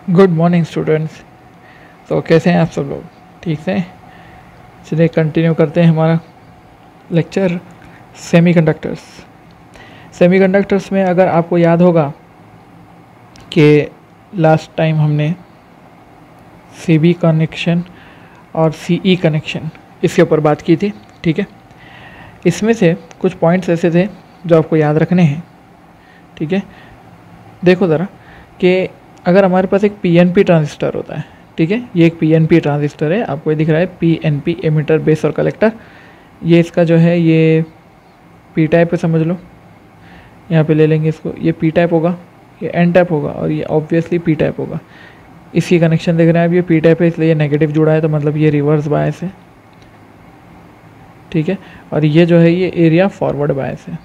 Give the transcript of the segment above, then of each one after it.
Good morning students. तो कैसे हैं आप सब लोग? ठीक से? चलिए कंटिन्यू करते हैं हमारा लेक्चर सेमीकंडक्टर्स। सेमीकंडक्टर्स में अगर आपको याद होगा कि लास्ट टाइम हमने सीबी कनेक्शन और सीई कनेक्शन इसके ऊपर बात की थी, ठीक है। इसमें से कुछ पॉइंट्स ऐसे थे जो आपको याद रखने हैं, ठीक है। देखो ज़रा कि अगर हमारे पास एक पीएनपी ट्रांजिस्टर होता है, ठीक है, ये एक पीएनपी ट्रांजिस्टर है, आपको ये दिख रहा है पीएनपी, एमिटर बेस और कलेक्टर। ये इसका जो है ये पी टाइप है, समझ लो। यहाँ पे ले लेंगे इसको, ये पी टाइप होगा, ये एन टाइप होगा और ये ऑब्वियसली पी टाइप होगा। इसकी कनेक्शन देख रहे हैं आप, ये पी टाइप है इसलिए ये नेगेटिव जुड़ा है, तो मतलब ये रिवर्स बायस है, ठीक है। और ये जो है ये एरिया फॉरवर्ड बायस है,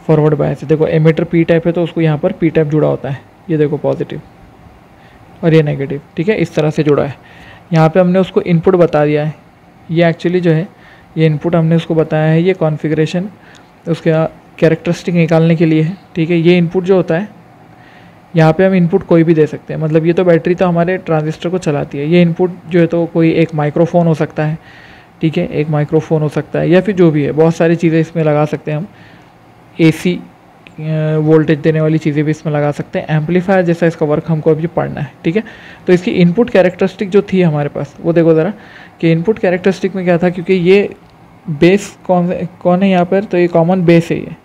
फॉरवर्ड बायस है। देखो एमिटर पी टाइप है तो उसको यहाँ पर पी टाइप जुड़ा होता है, ये देखो पॉजिटिव और ये नेगेटिव, ठीक है, इस तरह से जुड़ा है। यहाँ पे हमने उसको इनपुट बता दिया है, ये एक्चुअली जो है ये इनपुट हमने उसको बताया है, ये कॉन्फ़िगरेशन उसका कैरेक्टरिस्टिक निकालने के लिए है, ठीक है। ये इनपुट जो होता है यहाँ पे हम इनपुट कोई भी दे सकते हैं, मतलब ये तो बैटरी तो हमारे ट्रांजिस्टर को चलाती है। ये इनपुट जो है तो कोई एक माइक्रोफोन हो सकता है, ठीक है, एक माइक्रोफोन हो सकता है या फिर जो भी है, बहुत सारी चीज़ें इसमें लगा सकते हैं हम। एसी वोल्टेज देने वाली चीज़ें भी इसमें लगा सकते हैं। एम्पलीफायर जैसा इसका वर्क हमको अभी पढ़ना है, ठीक है। तो इसकी इनपुट कैरेक्टरिस्टिक जो थी हमारे पास वो देखो ज़रा कि इनपुट कैरेक्टरिस्टिक में क्या था, क्योंकि ये बेस कौन है यहाँ पर, तो ये कॉमन बेस है ये,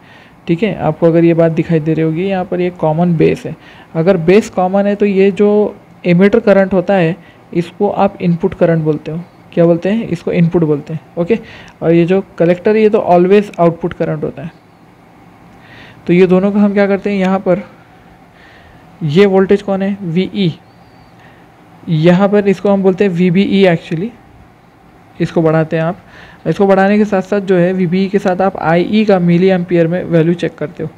ठीक है। आपको अगर ये बात दिखाई दे रही होगी, यहाँ पर ये कॉमन बेस है। अगर बेस कॉमन है तो ये जो एमिटर करंट होता है इसको आप इनपुट करंट बोलते हो, क्या बोलते हैं, इसको इनपुट बोलते हैं, ओके। और ये जो कलेक्टर ये तो ऑलवेज आउटपुट करंट होता है। तो ये दोनों का हम क्या करते हैं, यहाँ पर ये वोल्टेज कौन है, VE, यहाँ पर इसको हम बोलते हैं VBE एक्चुअली। इसको बढ़ाते हैं आप, इसको बढ़ाने के साथ साथ जो है VBE के साथ आप IE का मिली एम्पियर में वैल्यू चेक करते हो।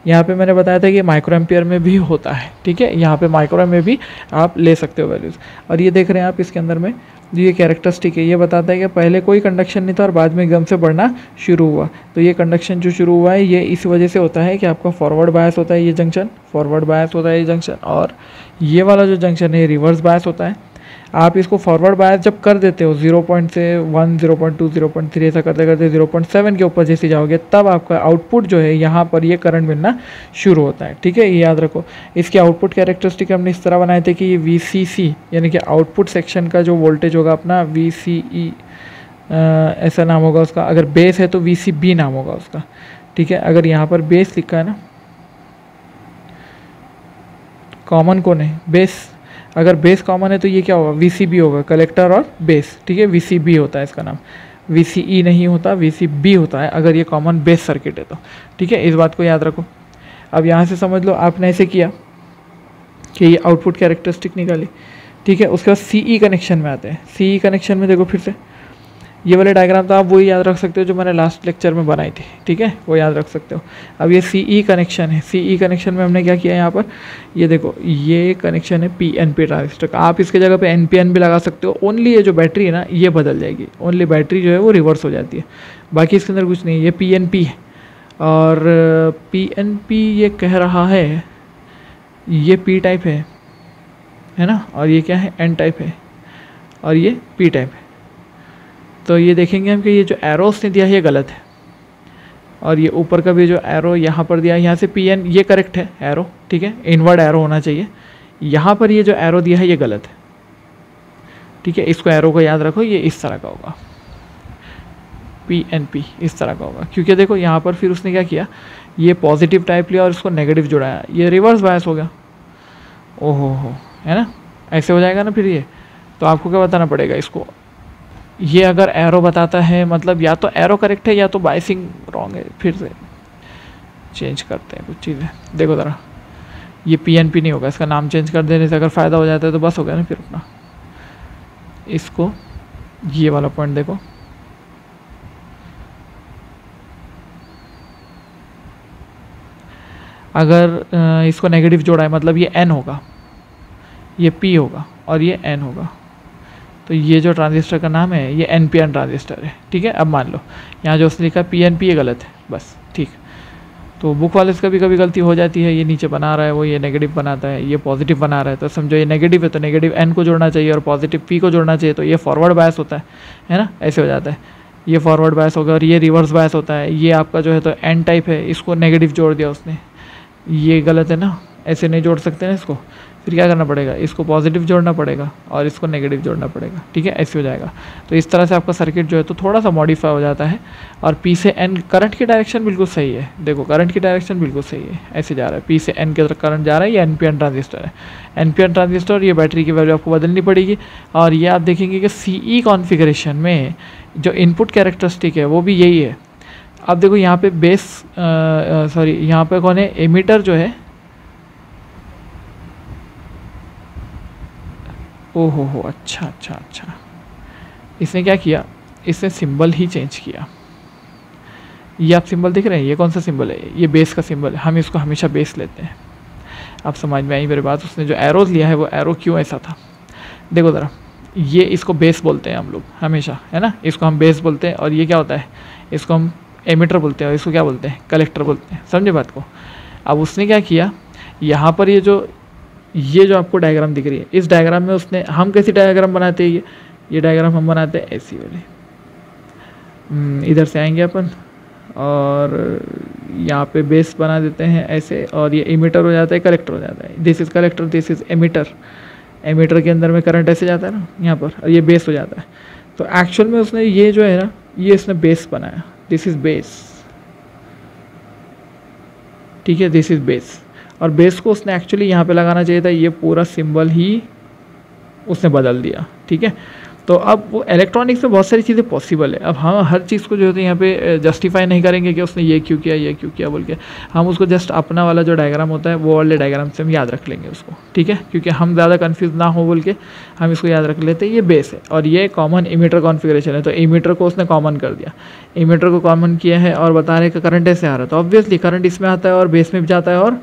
यहाँ पे मैंने बताया था कि माइक्रो एम्पियर में भी होता है, ठीक है, यहाँ पे माइक्रो में भी आप ले सकते हो वैल्यूज़। और ये देख रहे हैं आप इसके अंदर में जो ये कैरेक्टरिस्टिक है, ये बताता है कि पहले कोई कंडक्शन नहीं था और बाद में एकदम से बढ़ना शुरू हुआ। तो ये कंडक्शन जो शुरू हुआ है ये इस वजह से होता है कि आपका फॉरवर्ड बायस होता है, ये जंक्शन फॉरवर्ड बायस होता है ये जंक्शन, और ये वाला जो जंक्शन है रिवर्स बायस होता है। आप इसको फॉरवर्ड बायस जब कर देते हो 0.1, 0.2, 0.3 ऐसा करते करते 0.7 के ऊपर जैसे जाओगे तब आपका आउटपुट जो है यहाँ पर ये करंट मिलना शुरू होता है, ठीक है, ये याद रखो। इसके आउटपुट कैरेक्टरिस्टिक हमने इस तरह बनाए थे कि ये VCC यानी कि आउटपुट सेक्शन का जो वोल्टेज होगा अपना VCE ऐसा नाम होगा उसका। अगर बेस है तो VCB नाम होगा उसका, ठीक है। अगर यहाँ पर बेस लिखा है ना, कॉमन कौन है, बेस। अगर बेस कॉमन है तो ये क्या होगा, VCB होगा, कलेक्टर और बेस, ठीक है, VCB होता है इसका नाम, VCE नहीं होता, VCB होता है अगर ये कॉमन बेस सर्किट है तो, ठीक है, इस बात को याद रखो। अब यहाँ से समझ लो आपने ऐसे किया कि ये आउटपुट कैरेक्टरिस्टिक निकाली, ठीक है। उसके बाद CE कनेक्शन में आते हैं। CE कनेक्शन में देखो फिर से ये वाले डायग्राम तो आप वही याद रख सकते हो जो मैंने लास्ट लेक्चर में बनाई थी, ठीक है, वो याद रख सकते हो। अब ये CE कनेक्शन है, CE कनेक्शन में हमने क्या किया यहाँ पर, ये देखो ये कनेक्शन है PNP ट्रांजिस्टर का। आप इसके जगह पे NPN भी लगा सकते हो, ओनली ये जो बैटरी है ना ये बदल जाएगी, ओनली बैटरी जो है वो रिवर्स हो जाती है, बाकी इसके अंदर कुछ नहीं है। ये PNP है और PNP ये कह रहा है ये P टाइप है ना, और ये क्या है, N टाइप है और ये P टाइप है। तो ये देखेंगे हम कि ये जो एरो उसने दिया है ये गलत है, और ये ऊपर का भी जो एरो यहाँ पर दिया है यहाँ से PN ये करेक्ट है एरो, ठीक है, इनवर्ड एरो होना चाहिए। यहाँ पर ये जो एरो दिया है ये गलत है, ठीक है। इसको एरो को याद रखो, ये इस तरह का होगा, PNP इस तरह का होगा, क्योंकि देखो यहाँ पर फिर उसने क्या किया, ये पॉजिटिव टाइप लिया और इसको नेगेटिव जुड़ाया, ये रिवर्स बायस हो गया। ओहो हो, है ना, ऐसे हो जाएगा ना फिर ये। तो आपको क्या बताना पड़ेगा इसको, ये अगर एरो बताता है मतलब या तो एरो करेक्ट है या तो बायसिंग रॉन्ग है। फिर से चेंज करते हैं कुछ चीज़ें, देखो ज़रा ये PNP नहीं होगा, इसका नाम चेंज कर देने से अगर फ़ायदा हो जाता है तो बस हो गया ना फिर अपना। इसको ये वाला पॉइंट देखो, अगर इसको नेगेटिव जोड़ा है मतलब ये N होगा, ये P होगा और ये N होगा। तो ये जो ट्रांजिस्टर का नाम है ये NPN ट्रांजिस्टर है, ठीक है। अब मान लो यहाँ जो उसने लिखा PNP ये गलत है, बस ठीक। तो बुक वाले से कभी कभी गलती हो जाती है, ये नीचे बना रहा है वो ये नेगेटिव बनाता है, ये पॉजिटिव बना रहा है, तो समझो ये नेगेटिव है तो नेगेटिव n को जोड़ना चाहिए और पॉजिटिव p को जोड़ना चाहिए, तो ये फॉरवर्ड बायस होता है ना, ऐसे हो जाता है, ये फॉरवर्ड बायस होगा और ये रिवर्स बायस होता है। ये आपका जो है तो n टाइप है, इसको नेगेटिव जोड़ दिया उसने, ये गलत है ना, ऐसे नहीं जोड़ सकते ना इसको, फिर क्या करना पड़ेगा, इसको पॉजिटिव जोड़ना पड़ेगा और इसको नेगेटिव जोड़ना पड़ेगा, ठीक है, ऐसे हो जाएगा। तो इस तरह से आपका सर्किट जो है तो थोड़ा सा मॉडिफाई हो जाता है। और P से N करंट की डायरेक्शन बिल्कुल सही है, देखो करंट की डायरेक्शन बिल्कुल सही है, ऐसे जा रहा है, P से N की तरफ करंट जा रहा है, ये NPN ट्रांजिस्टर है, NPN ट्रांजिस्टर, ये बैटरी की वैल्यू आपको बदलनी पड़ेगी। और ये आप देखेंगे कि CE कॉन्फ़िगरेशन में जो इनपुट कैरेक्टरिस्टिक है वो भी यही है। अब देखो यहाँ पे बेस सॉरी यहाँ पे कौन है, एमीटर जो है, ओहो हो, अच्छा अच्छा अच्छा, इसने क्या किया, इसने सिंबल ही चेंज किया। ये आप सिंबल देख रहे हैं, ये कौन सा सिंबल है, ये बेस का सिंबल है, हम इसको हमेशा बेस लेते हैं। आप समझ में आई मेरी बात, उसने जो एरोज लिया है वो एरो क्यों ऐसा था, देखो ज़रा, ये इसको बेस बोलते हैं हम लोग हमेशा, है ना, इसको हम बेस बोलते हैं, और ये क्या होता है, इसको हम एमीटर बोलते हैं, और इसको क्या बोलते हैं, कलेक्टर बोलते हैं, समझे बात को। अब उसने क्या किया, यहाँ पर ये जो आपको डायग्राम दिख रही है, इस डायग्राम में उसने, हम कैसी डायग्राम बनाते हैं, ये डायग्राम हम बनाते हैं ऐसी वाली, इधर से आएंगे अपन और यहाँ पे बेस बना देते हैं ऐसे, और ये एमीटर हो जाता है, कलेक्टर हो जाता है, this is collector, this is emitter, emitter के अंदर में करंट ऐसे जाता है ना यहाँ पर, और ये बेस हो जाता है। तो एक्चुअल में उसने ये जो है ना, ये इसने बेस बनाया, दिस इज़ बेस, ठीक है, दिस इज़ बेस, और बेस को उसने एक्चुअली यहाँ पे लगाना चाहिए था, ये पूरा सिंबल ही उसने बदल दिया, ठीक है। तो अब वो इलेक्ट्रॉनिक्स में बहुत सारी चीज़ें पॉसिबल है। अब हम हर चीज़ को जो है यहाँ पे जस्टिफाई नहीं करेंगे कि उसने ये क्यों किया बोल के, हम उसको जस्ट अपना वाला जो डायग्राम होता है वो वाले डायग्राम से हम याद रख लेंगे उसको, ठीक है, क्योंकि हम ज़्यादा कन्फ्यूज ना हो बोल के हम इसको याद रख लेते हैं। ये बेस है और ये कॉमन इमीटर कॉन्फ़िगरेशन है, तो इमीटर को उसने कॉमन कर दिया, इमीटर को कॉमन किया है और बता रहे कि करंट ऐसे आ रहा है, तो ऑब्वियसली करंट इसमें आता है और बेस में भी जाता है और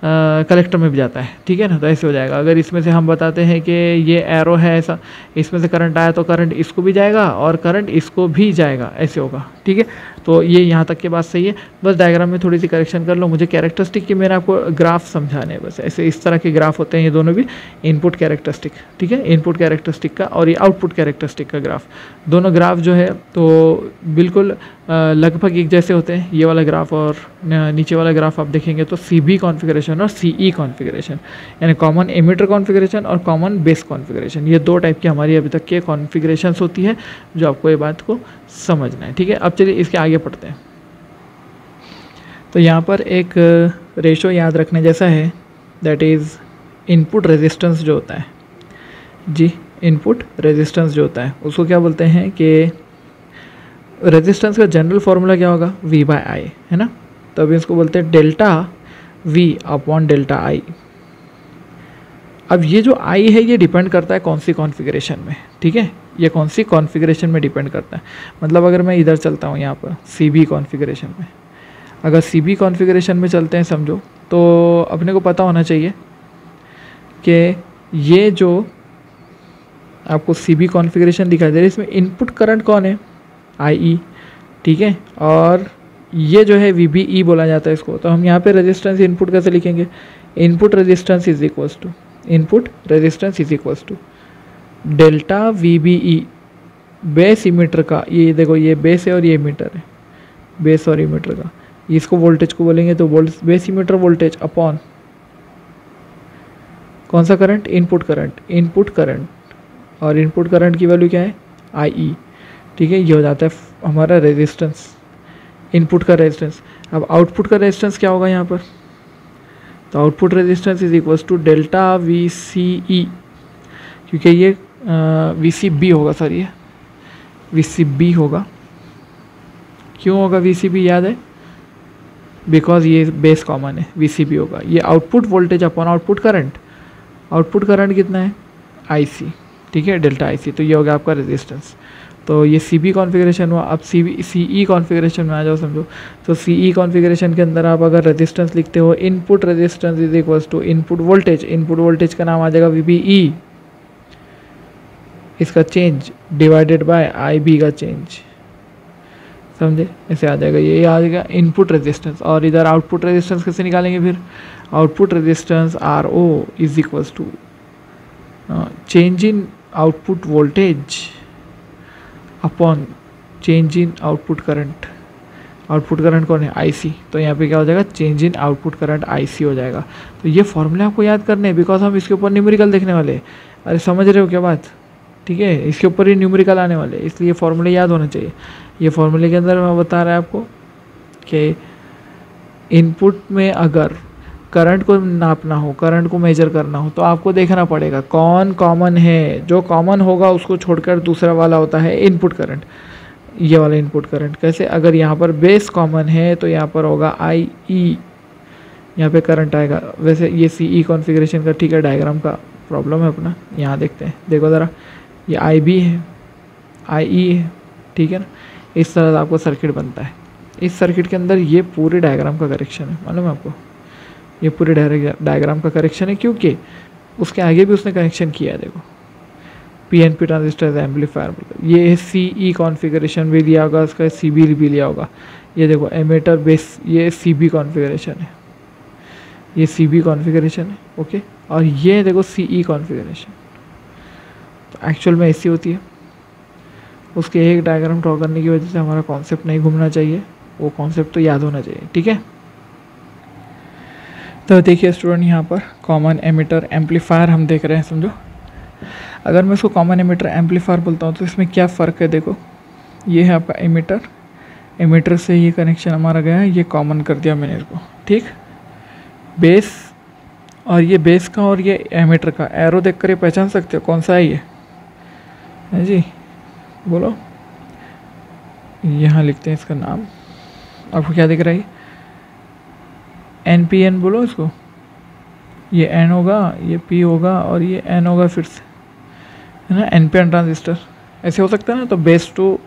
कलेक्टर में भी जाता है, ठीक है ना। तो ऐसे हो जाएगा, अगर इसमें से हम बताते हैं कि ये एरो है ऐसा, इसमें से करंट आया तो करंट इसको भी जाएगा और करंट इसको भी जाएगा, ऐसे होगा, ठीक है। तो ये यहाँ तक की बात सही है, बस डायग्राम में थोड़ी सी करेक्शन कर लो, मुझे कैरेक्टरिस्टिक के मैंने आपको ग्राफ समझाने हैं बस, ऐसे इस तरह के ग्राफ होते हैं ये दोनों भी, इनपुट कैरेक्टरिस्टिक, ठीक है, इनपुट कैरेक्टरिस्टिक का और ये आउटपुट कैरेक्टरिस्टिक का ग्राफ, दोनों ग्राफ जो है तो बिल्कुल लगभग एक जैसे होते हैं। ये वाला ग्राफ और नीचे वाला ग्राफ आप देखेंगे तो CB कॉन्फ़िगरेशन और CE कॉन्फ़िगरेशन, यानी कॉमन एमिटर कॉन्फ़िगरेशन और कॉमन बेस कॉन्फ़िगरेशन, ये दो टाइप की हमारी अभी तक के कॉन्फ़िगरेशंस होती है, जो आपको ये बात को समझना है, ठीक है। अब चलिए इसके आगे पढ़ते हैं। तो यहाँ पर एक रेशो याद रखने जैसा है, दैट इज़ इनपुट रेजिस्टेंस जो होता है जी, इनपुट रेजिस्टेंस जो होता है उसको क्या बोलते हैं कि रेजिस्टेंस का जनरल फार्मूला क्या होगा, V/I, है ना। तो अभी इसको बोलते हैं delta V upon delta I। अब ये जो I है ये डिपेंड करता है कौन सी कॉन्फ़िगरेशन में, ठीक है, ये कौन सी कॉन्फ़िगरेशन में डिपेंड करता है। मतलब अगर मैं इधर चलता हूँ यहाँ पर CB कॉन्फ़िगरेशन में, अगर CB कॉन्फ़िगरेशन में चलते हैं समझो, तो अपने को पता होना चाहिए कि ये जो आपको CB कॉन्फ़िगरेशन दिखाई दे रही है इसमें इनपुट करंट कौन है, IE, ठीक है, और ये जो है VBE बोला जाता है इसको। तो हम यहाँ पे रेजिस्टेंस इनपुट कैसे लिखेंगे, input resistance is equals to delta VBE, base emitter का, ये देखो ये बेस है और ये इमीटर है, बेस और इमीटर का, इसको वोल्टेज को बोलेंगे तो बेस इमीटर वोल्टेज अपॉन कौन सा करंट, इनपुट करंट, और इनपुट करंट की वैल्यू क्या है, IE, ठीक है। ये हो जाता है हमारा रेजिस्टेंस, इनपुट का रेजिस्टेंस। अब आउटपुट का रेजिस्टेंस क्या होगा यहाँ पर, तो output resistance is equals to delta VCE, क्योंकि ये VCB होगा, सर ये VCB होगा, क्यों होगा VCB याद है, बिकॉज ये बेस कॉमन है, VCB होगा। ये output voltage upon output current कितना है, IC, ठीक है, डेल्टा IC। तो ये हो गया आपका रेजिस्टेंस। तो ये CB कॉन्फ़िगरेशन हुआ। अब CE कॉन्फ़िगरेशन में आ जाओ समझो, तो CE कॉन्फ़िगरेशन के अंदर आप अगर रेजिस्टेंस लिखते हो, input resistance is equals to input voltage का नाम आ जाएगा VBE, इसका चेंज डिवाइडेड बाय IB का चेंज, समझे, ऐसे आ जाएगा, ये आ जाएगा इनपुट रेजिस्टेंस। और इधर आउटपुट रेजिस्टेंस कैसे निकालेंगे फिर, output resistance R O is equals to change in output voltage upon change in output current. Output current कौन है, आईसी, तो यहाँ पे क्या हो जाएगा, change in output current IC हो जाएगा। तो ये फॉर्मूले आपको याद करने हैं, बिकॉज हम इसके ऊपर न्यूमेरिकल देखने वाले हैं। अरे समझ रहे हो क्या बात, ठीक है, इसके ऊपर ही न्यूमेरिकल आने वाले, इसलिए फॉर्मूले याद होना चाहिए। ये फॉर्मूले के अंदर मैं बता रहा है आपको कि इनपुट में अगर करंट को नापना हो, करंट को मेजर करना हो, तो आपको देखना पड़ेगा कौन कॉमन है। जो कॉमन होगा उसको छोड़कर दूसरा वाला होता है इनपुट करंट, ये वाला इनपुट करंट। कैसे, अगर यहाँ पर बेस कॉमन है तो यहाँ पर होगा आई ई, यहाँ पे करंट आएगा। वैसे ये सी ई कॉन्फ़िगरेशन का, ठीक है, डायग्राम का प्रॉब्लम है अपना, यहाँ देखते हैं, देखो ज़रा, ये आई बी है, आई ई है, ठीक है ना। इस तरह से आपको सर्किट बनता है। इस सर्किट के अंदर ये पूरे डायग्राम का करेक्शन है, मालूम है आपको, ये पूरे डायग्राम का करेक्शन है, क्योंकि उसके आगे भी उसने कनेक्शन किया है। देखो पीएनपी ट्रांजिस्टर एम्पलीफायर, ये सी ई कॉन्फ़िगरेशन भी लिया होगा, उसका सी बी भी लिया होगा। ये देखो एमीटर बेस, ये सी बी कॉन्फ़िगरेशन है, ये सी बी कॉन्फ़िगरेशन है, ओके। और ये देखो सी ई कॉन्फ़िगरेशन, तो एक्चुअल में ऐसी होती है। उसके एक डायग्राम ड्रॉ करने की वजह से हमारा कॉन्सेप्ट नहीं घूमना चाहिए, वो कॉन्सेप्ट तो याद होना चाहिए, ठीक है। तो देखिए स्टूडेंट, यहाँ पर कॉमन एमिटर एम्पलीफायर हम देख रहे हैं, समझो। अगर मैं इसको कॉमन एमिटर एम्पलीफायर बोलता हूँ तो इसमें क्या फ़र्क है, देखो ये है आपका एमिटर, एमिटर से ये कनेक्शन हमारा गया है, ये कॉमन कर दिया मैंने इसको, ठीक। बेस, और ये बेस का और ये एमिटर का एरो देख कर ये पहचान सकते हो कौन सा है ये, है जी, बोलो। यहाँ लिखते हैं इसका नाम, आपको क्या दिख रहा है, एन पी एन बोलो इसको, ये एन होगा, ये पी होगा और ये एन होगा फिर से, है ना, एन पी एन ट्रांजिस्टर, ऐसे हो सकता है ना। तो बेस टू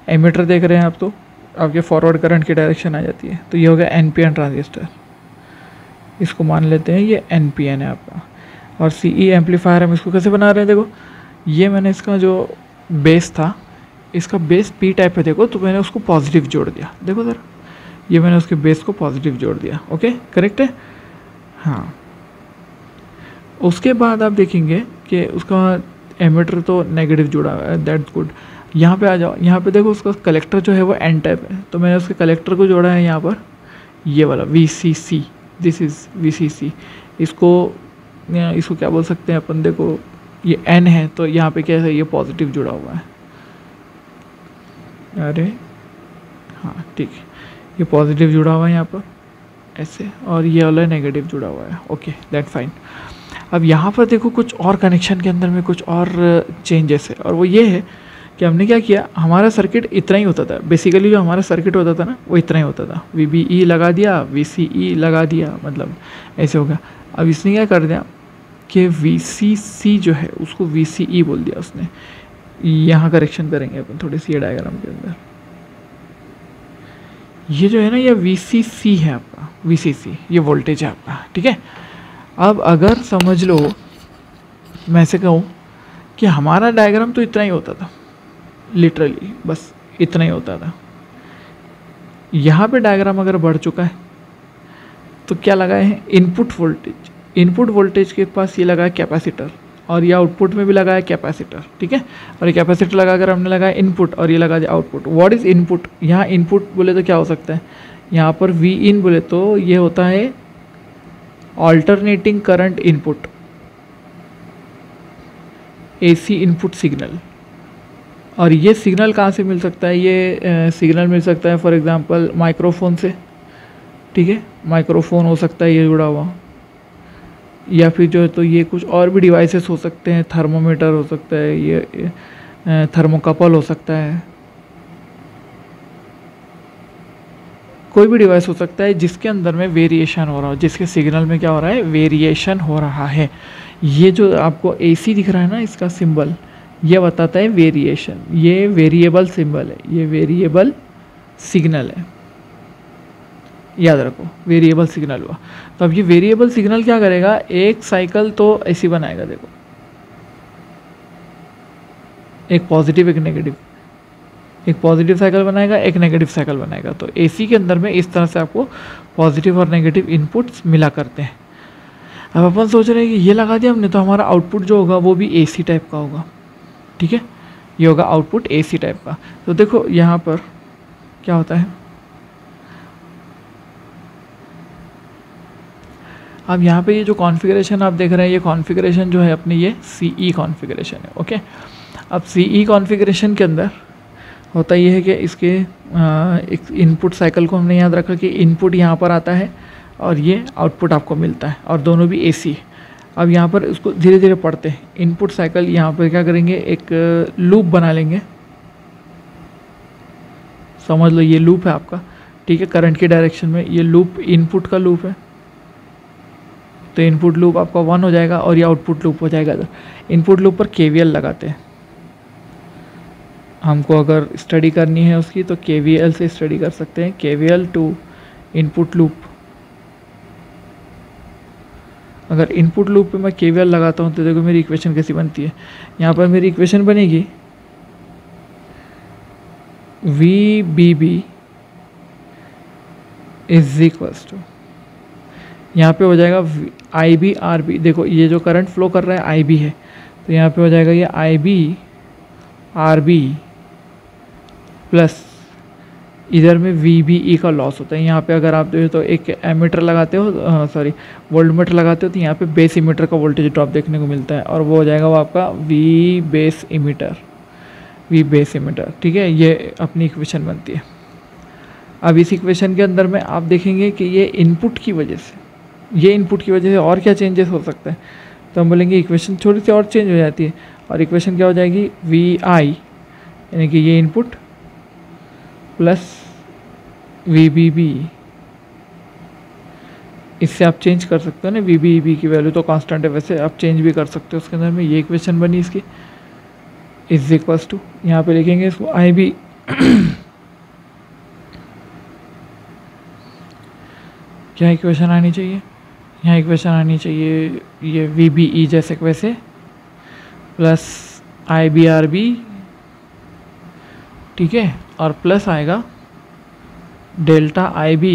एमिटर देख रहे हैं आप, तो आपके फॉरवर्ड करंट की डायरेक्शन आ जाती है, तो ये हो गया एन पी एन ट्रांजिस्टर, इसको मान लेते हैं ये एन पी एन है आपका। और सी ई एम्पलीफायर हम इसको कैसे बना रहे हैं, देखो ये मैंने इसका जो बेस था, इसका बेस पी टाइप है, देखो, तो मैंने उसको पॉजिटिव जोड़ दिया, देखो ज़रा, ये मैंने उसके बेस को पॉजिटिव जोड़ दिया, ओके, करेक्ट है, हाँ। उसके बाद आप देखेंगे कि उसका एमिटर तो नेगेटिव जुड़ा हुआ है, दैट्स गुड। यहाँ पे आ जाओ, यहाँ पे देखो उसका कलेक्टर जो है वो एन टाइप है, तो मैंने उसके कलेक्टर को जोड़ा है यहाँ पर, ये वाला V C C, this is V C C. इसको क्या बोल सकते हैं अपन, देखो ये एन है, तो यहाँ पे क्या है, ये पॉजिटिव जुड़ा हुआ है, अरे हाँ ठीक है, ये पॉजिटिव जुड़ा हुआ है यहाँ पर ऐसे, और ये वाला नेगेटिव जुड़ा हुआ है, ओके दैट फाइन। अब यहाँ पर देखो कुछ और कनेक्शन के अंदर में कुछ और चेंजेस है, और वो ये है कि हमने क्या किया, हमारा सर्किट इतना ही होता था बेसिकली, जो हमारा सर्किट होता था ना वो इतना ही होता था, वी बी ई लगा दिया, वी सी ई लगा दिया, मतलब ऐसे हो गया। अब इसने क्या कर दिया कि वी सी सी जो है उसको वी सी ई बोल दिया उसने। यहाँ करेक्शन करेंगे अपन थोड़ी सी, ये डायग्राम के अंदर ये जो है ना, ये वी सी सी है आपका, वी सी सी ये वोल्टेज है आपका, ठीक है। अब अगर समझ लो, मैं ऐसे कहूँ कि हमारा डायग्राम तो इतना ही होता था, लिटरली बस इतना ही होता था। यहाँ पे डायग्राम अगर बढ़ चुका है तो क्या लगाए हैं, इनपुट वोल्टेज, इनपुट वोल्टेज के पास ये लगा है कैपेसिटर, और ये आउटपुट में भी लगा है कैपेसिटर, ठीक है। और ये कैपेसिटर लगाकर हमने लगाया इनपुट, और ये लगा दिया आउटपुट। व्हाट इज़ इनपुट, यहाँ इनपुट बोले तो क्या हो सकता है, यहाँ पर वी इन बोले तो ये होता है alternating current input, AC input signal. और ये सिग्नल कहाँ से मिल सकता है, ये सिग्नल मिल सकता है फॉर एग्जांपल माइक्रोफोन से, ठीक है, माइक्रोफोन हो सकता है ये जुड़ा हुआ, या फिर जो है तो ये कुछ और भी डिवाइसेस हो सकते हैं, थर्मोमीटर हो सकता है, ये थर्मोकपल हो सकता है, कोई भी डिवाइस हो सकता है जिसके अंदर में वेरिएशन हो रहा हो, जिसके सिग्नल में क्या हो रहा है, वेरिएशन हो रहा है। ये जो आपको एसी दिख रहा है ना, इसका सिंबल ये बताता है वेरिएशन, ये वेरिएबल सिंबल है, ये वेरिएबल सिग्नल है, याद रखो वेरिएबल सिग्नल हुआ। तो अब ये वेरिएबल सिग्नल क्या करेगा, एक साइकिल तो ऐसी बनाएगा, देखो एक पॉजिटिव एक नेगेटिव, एक पॉजिटिव साइकिल बनाएगा, एक नेगेटिव साइकिल बनाएगा। तो एसी के अंदर में इस तरह से आपको पॉजिटिव और नेगेटिव इनपुट्स मिला करते हैं। अब अपन सोच रहे हैं कि ये लगा दिया हमने, तो हमारा आउटपुट जो होगा वो भी एसी टाइप का होगा, ठीक है, ये होगा आउटपुट एसी टाइप का। तो देखो यहाँ पर क्या होता है, अब यहाँ पे ये जो कॉन्फ़िगरेशन आप देख रहे हैं, ये कॉन्फ़िगरेशन जो है अपनी ये सीई कॉन्फ़िगरेशन है, ओके। अब सीई कॉन्फ़िगरेशन के अंदर होता ये है कि इसके एक इनपुट साइकिल को हमने याद रखा कि इनपुट यहाँ पर आता है और ये आउटपुट आपको मिलता है, और दोनों भी एसी। अब यहाँ पर इसको धीरे धीरे पढ़ते हैं। इनपुट साइकिल यहाँ पर क्या करेंगे, एक लूप बना लेंगे, समझ लो ये लूप है आपका, ठीक है, करंट की डायरेक्शन में ये लूप इनपुट का लूप है। तो इनपुट लूप आपका 1 हो जाएगा और ये आउटपुट लूप हो जाएगा। तो इनपुट लूप पर केवीएल लगाते हैं। हमको अगर स्टडी करनी है उसकी तो केवीएल से स्टडी कर सकते हैं। केवीएल टू इनपुट लूप, अगर इनपुट लूप पे मैं केवीएल लगाता हूँ तो देखो मेरी इक्वेशन कैसी बनती है। यहाँ पर मेरी इक्वेशन बनेगी V B B is equals to, यहाँ पे हो जाएगा आई बी आर बी। देखो ये जो करंट फ्लो कर रहा है आई बी है, तो यहाँ पे हो जाएगा ये आई बी आर बी प्लस इधर में वी बी ई का लॉस होता है। यहाँ पे अगर आप देखो तो एक एमीटर लगाते हो, सॉरी वोल्ट मीटर लगाते हो, तो यहाँ पे बेस इमीटर का वोल्टेज ड्रॉप देखने को मिलता है, और वो हो जाएगा वो आपका V base emitter, V base emitter, ठीक है। ये अपनी इक्वेशन बनती है। अब इस इक्वेशन के अंदर में आप देखेंगे कि ये इनपुट की वजह से, ये इनपुट की वजह से और क्या चेंजेस हो सकता है, तो हम बोलेंगे इक्वेशन थोड़ी सी और चेंज हो जाती है, और इक्वेशन क्या हो जाएगी वी आई, यानी कि ये input plus V B B, इससे आप चेंज कर सकते हो ना, वी बी बी की वैल्यू तो कांस्टेंट है, वैसे आप चेंज भी कर सकते हो उसके अंदर में। ये इक्वेशन बनी इसकी, इज इक्वल्स टू, यहाँ पे लिखेंगे इसको आई बी क्या इक्वेशन आनी चाहिए, यहाँ इक्वेशन आनी चाहिए ये वी बी ई जैसे वैसे plus I B R B, ठीक है, और प्लस आएगा डेल्टा आई बी,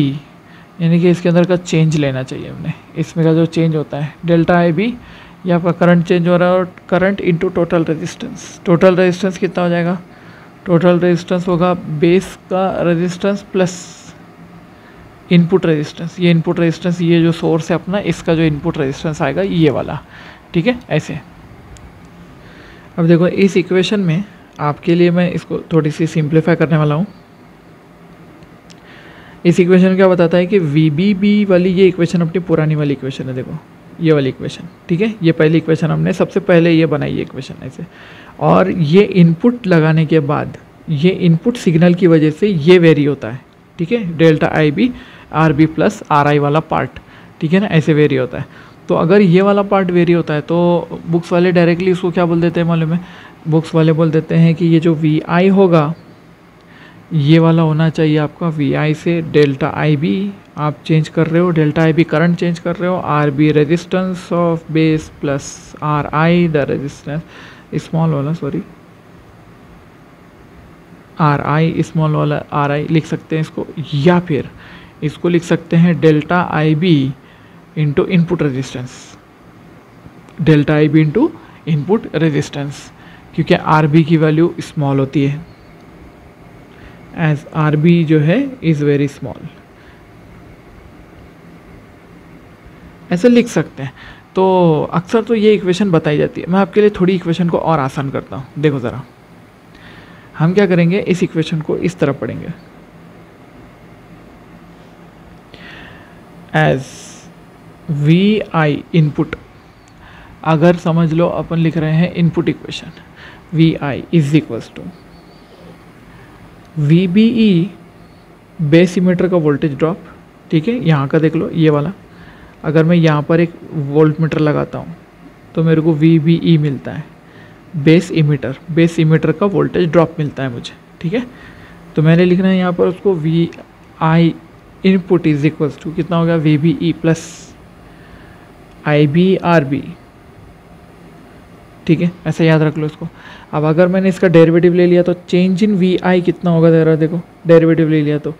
यानी कि इसके अंदर का चेंज लेना चाहिए हमने। इसमें का जो चेंज होता है डेल्टा आई बी, ये आपका करंट चेंज हो रहा है, और current into total resistance. Total resistance कितना हो जाएगा, टोटल रेजिस्टेंस होगा बेस का रेजिस्टेंस प्लस इनपुट रेजिस्टेंस। ये इनपुट रेजिस्टेंस, ये जो सोर्स है अपना, इसका जो इनपुट रेजिस्टेंस आएगा ये वाला, ठीक है, ऐसे। अब देखो इस इक्वेशन में आपके लिए मैं इसको थोड़ी सी सिंप्लीफाई करने वाला हूँ। इस इक्वेशन क्या बताता है कि वी बी बी वाली ये इक्वेशन अपनी पुरानी वाली इक्वेशन है, देखो ये वाली इक्वेशन, ठीक है, ये पहली इक्वेशन हमने सबसे पहले ये बनाई है इक्वेशन ऐसे, और ये इनपुट लगाने के बाद ये इनपुट सिग्नल की वजह से ये वेरी होता है, ठीक है, delta I B R B plus R I वाला पार्ट, ठीक है ना, ऐसे वेरी होता है। तो अगर ये वाला पार्ट वेरी होता है तो बुक्स वाले डायरेक्टली उसको क्या बोल देते हैं मालूम है, बुक्स वाले बोल देते हैं कि ये जो वी आई होगा ये वाला होना चाहिए आपका वी आई से डेल्टा आई बी आप चेंज कर रहे हो, delta I B current change कर रहे हो, R B resistance of base plus R I the resistance small वाला, सॉरी आर आई स्मॉल वाला आर आई लिख सकते हैं इसको, या फिर इसको लिख सकते हैं delta I B into input resistance, delta I B into input resistance, क्योंकि आर बी की वैल्यू स्मॉल होती है, एज आर बी जो है इज़ वेरी स्मॉल, ऐसे लिख सकते हैं। तो अक्सर तो ये इक्वेशन बताई जाती है। मैं आपके लिए थोड़ी इक्वेशन को और आसान करता हूँ। देखो ज़रा, हम क्या करेंगे, इस इक्वेशन को इस तरह पढ़ेंगे, एज वी आई इनपुट, अगर समझ लो अपन लिख रहे हैं input equation, V I is equals to V B E base emitter का वोल्टेज ड्रॉप, ठीक है, यहाँ का देख लो ये वाला, अगर मैं यहाँ पर एक वोल्ट मीटर लगाता हूँ तो मेरे को वी बी ई मिलता है, बेस इमीटर का वोल्टेज ड्रॉप मिलता है मुझे, ठीक है। तो मैंने लिखना है यहाँ पर उसको V I input is equals to कितना हो गया, V B E plus I B R B ठीक है, ऐसा याद रख लो इसको। अब अगर मैंने इसका डेरिवेटिव ले लिया तो चेंज इन वी आई कितना होगा ज़रा देखो, डेरिवेटिव ले लिया तो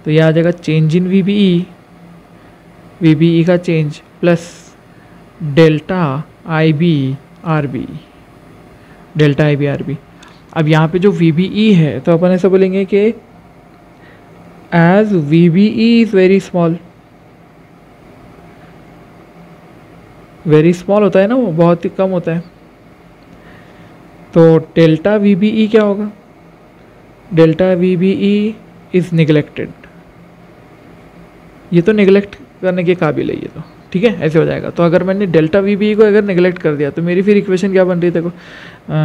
ये आ जाएगा change in V B E का change plus delta I B R B, delta I B R B. अब यहाँ पे जो वी बी ई है तो अपन ऐसा बोलेंगे कि as V B E is very small, very small होता है ना वो, बहुत ही कम होता है, तो डेल्टा वी बी ई क्या होगा, delta V B E is neglected, ये तो निगलेक्ट करने के काबिल है ये तो, ठीक है, ऐसे हो जाएगा। तो अगर मैंने डेल्टा वी बी ई को अगर निगलेक्ट कर दिया तो मेरी फिर इक्वेशन क्या बन रही है देखो,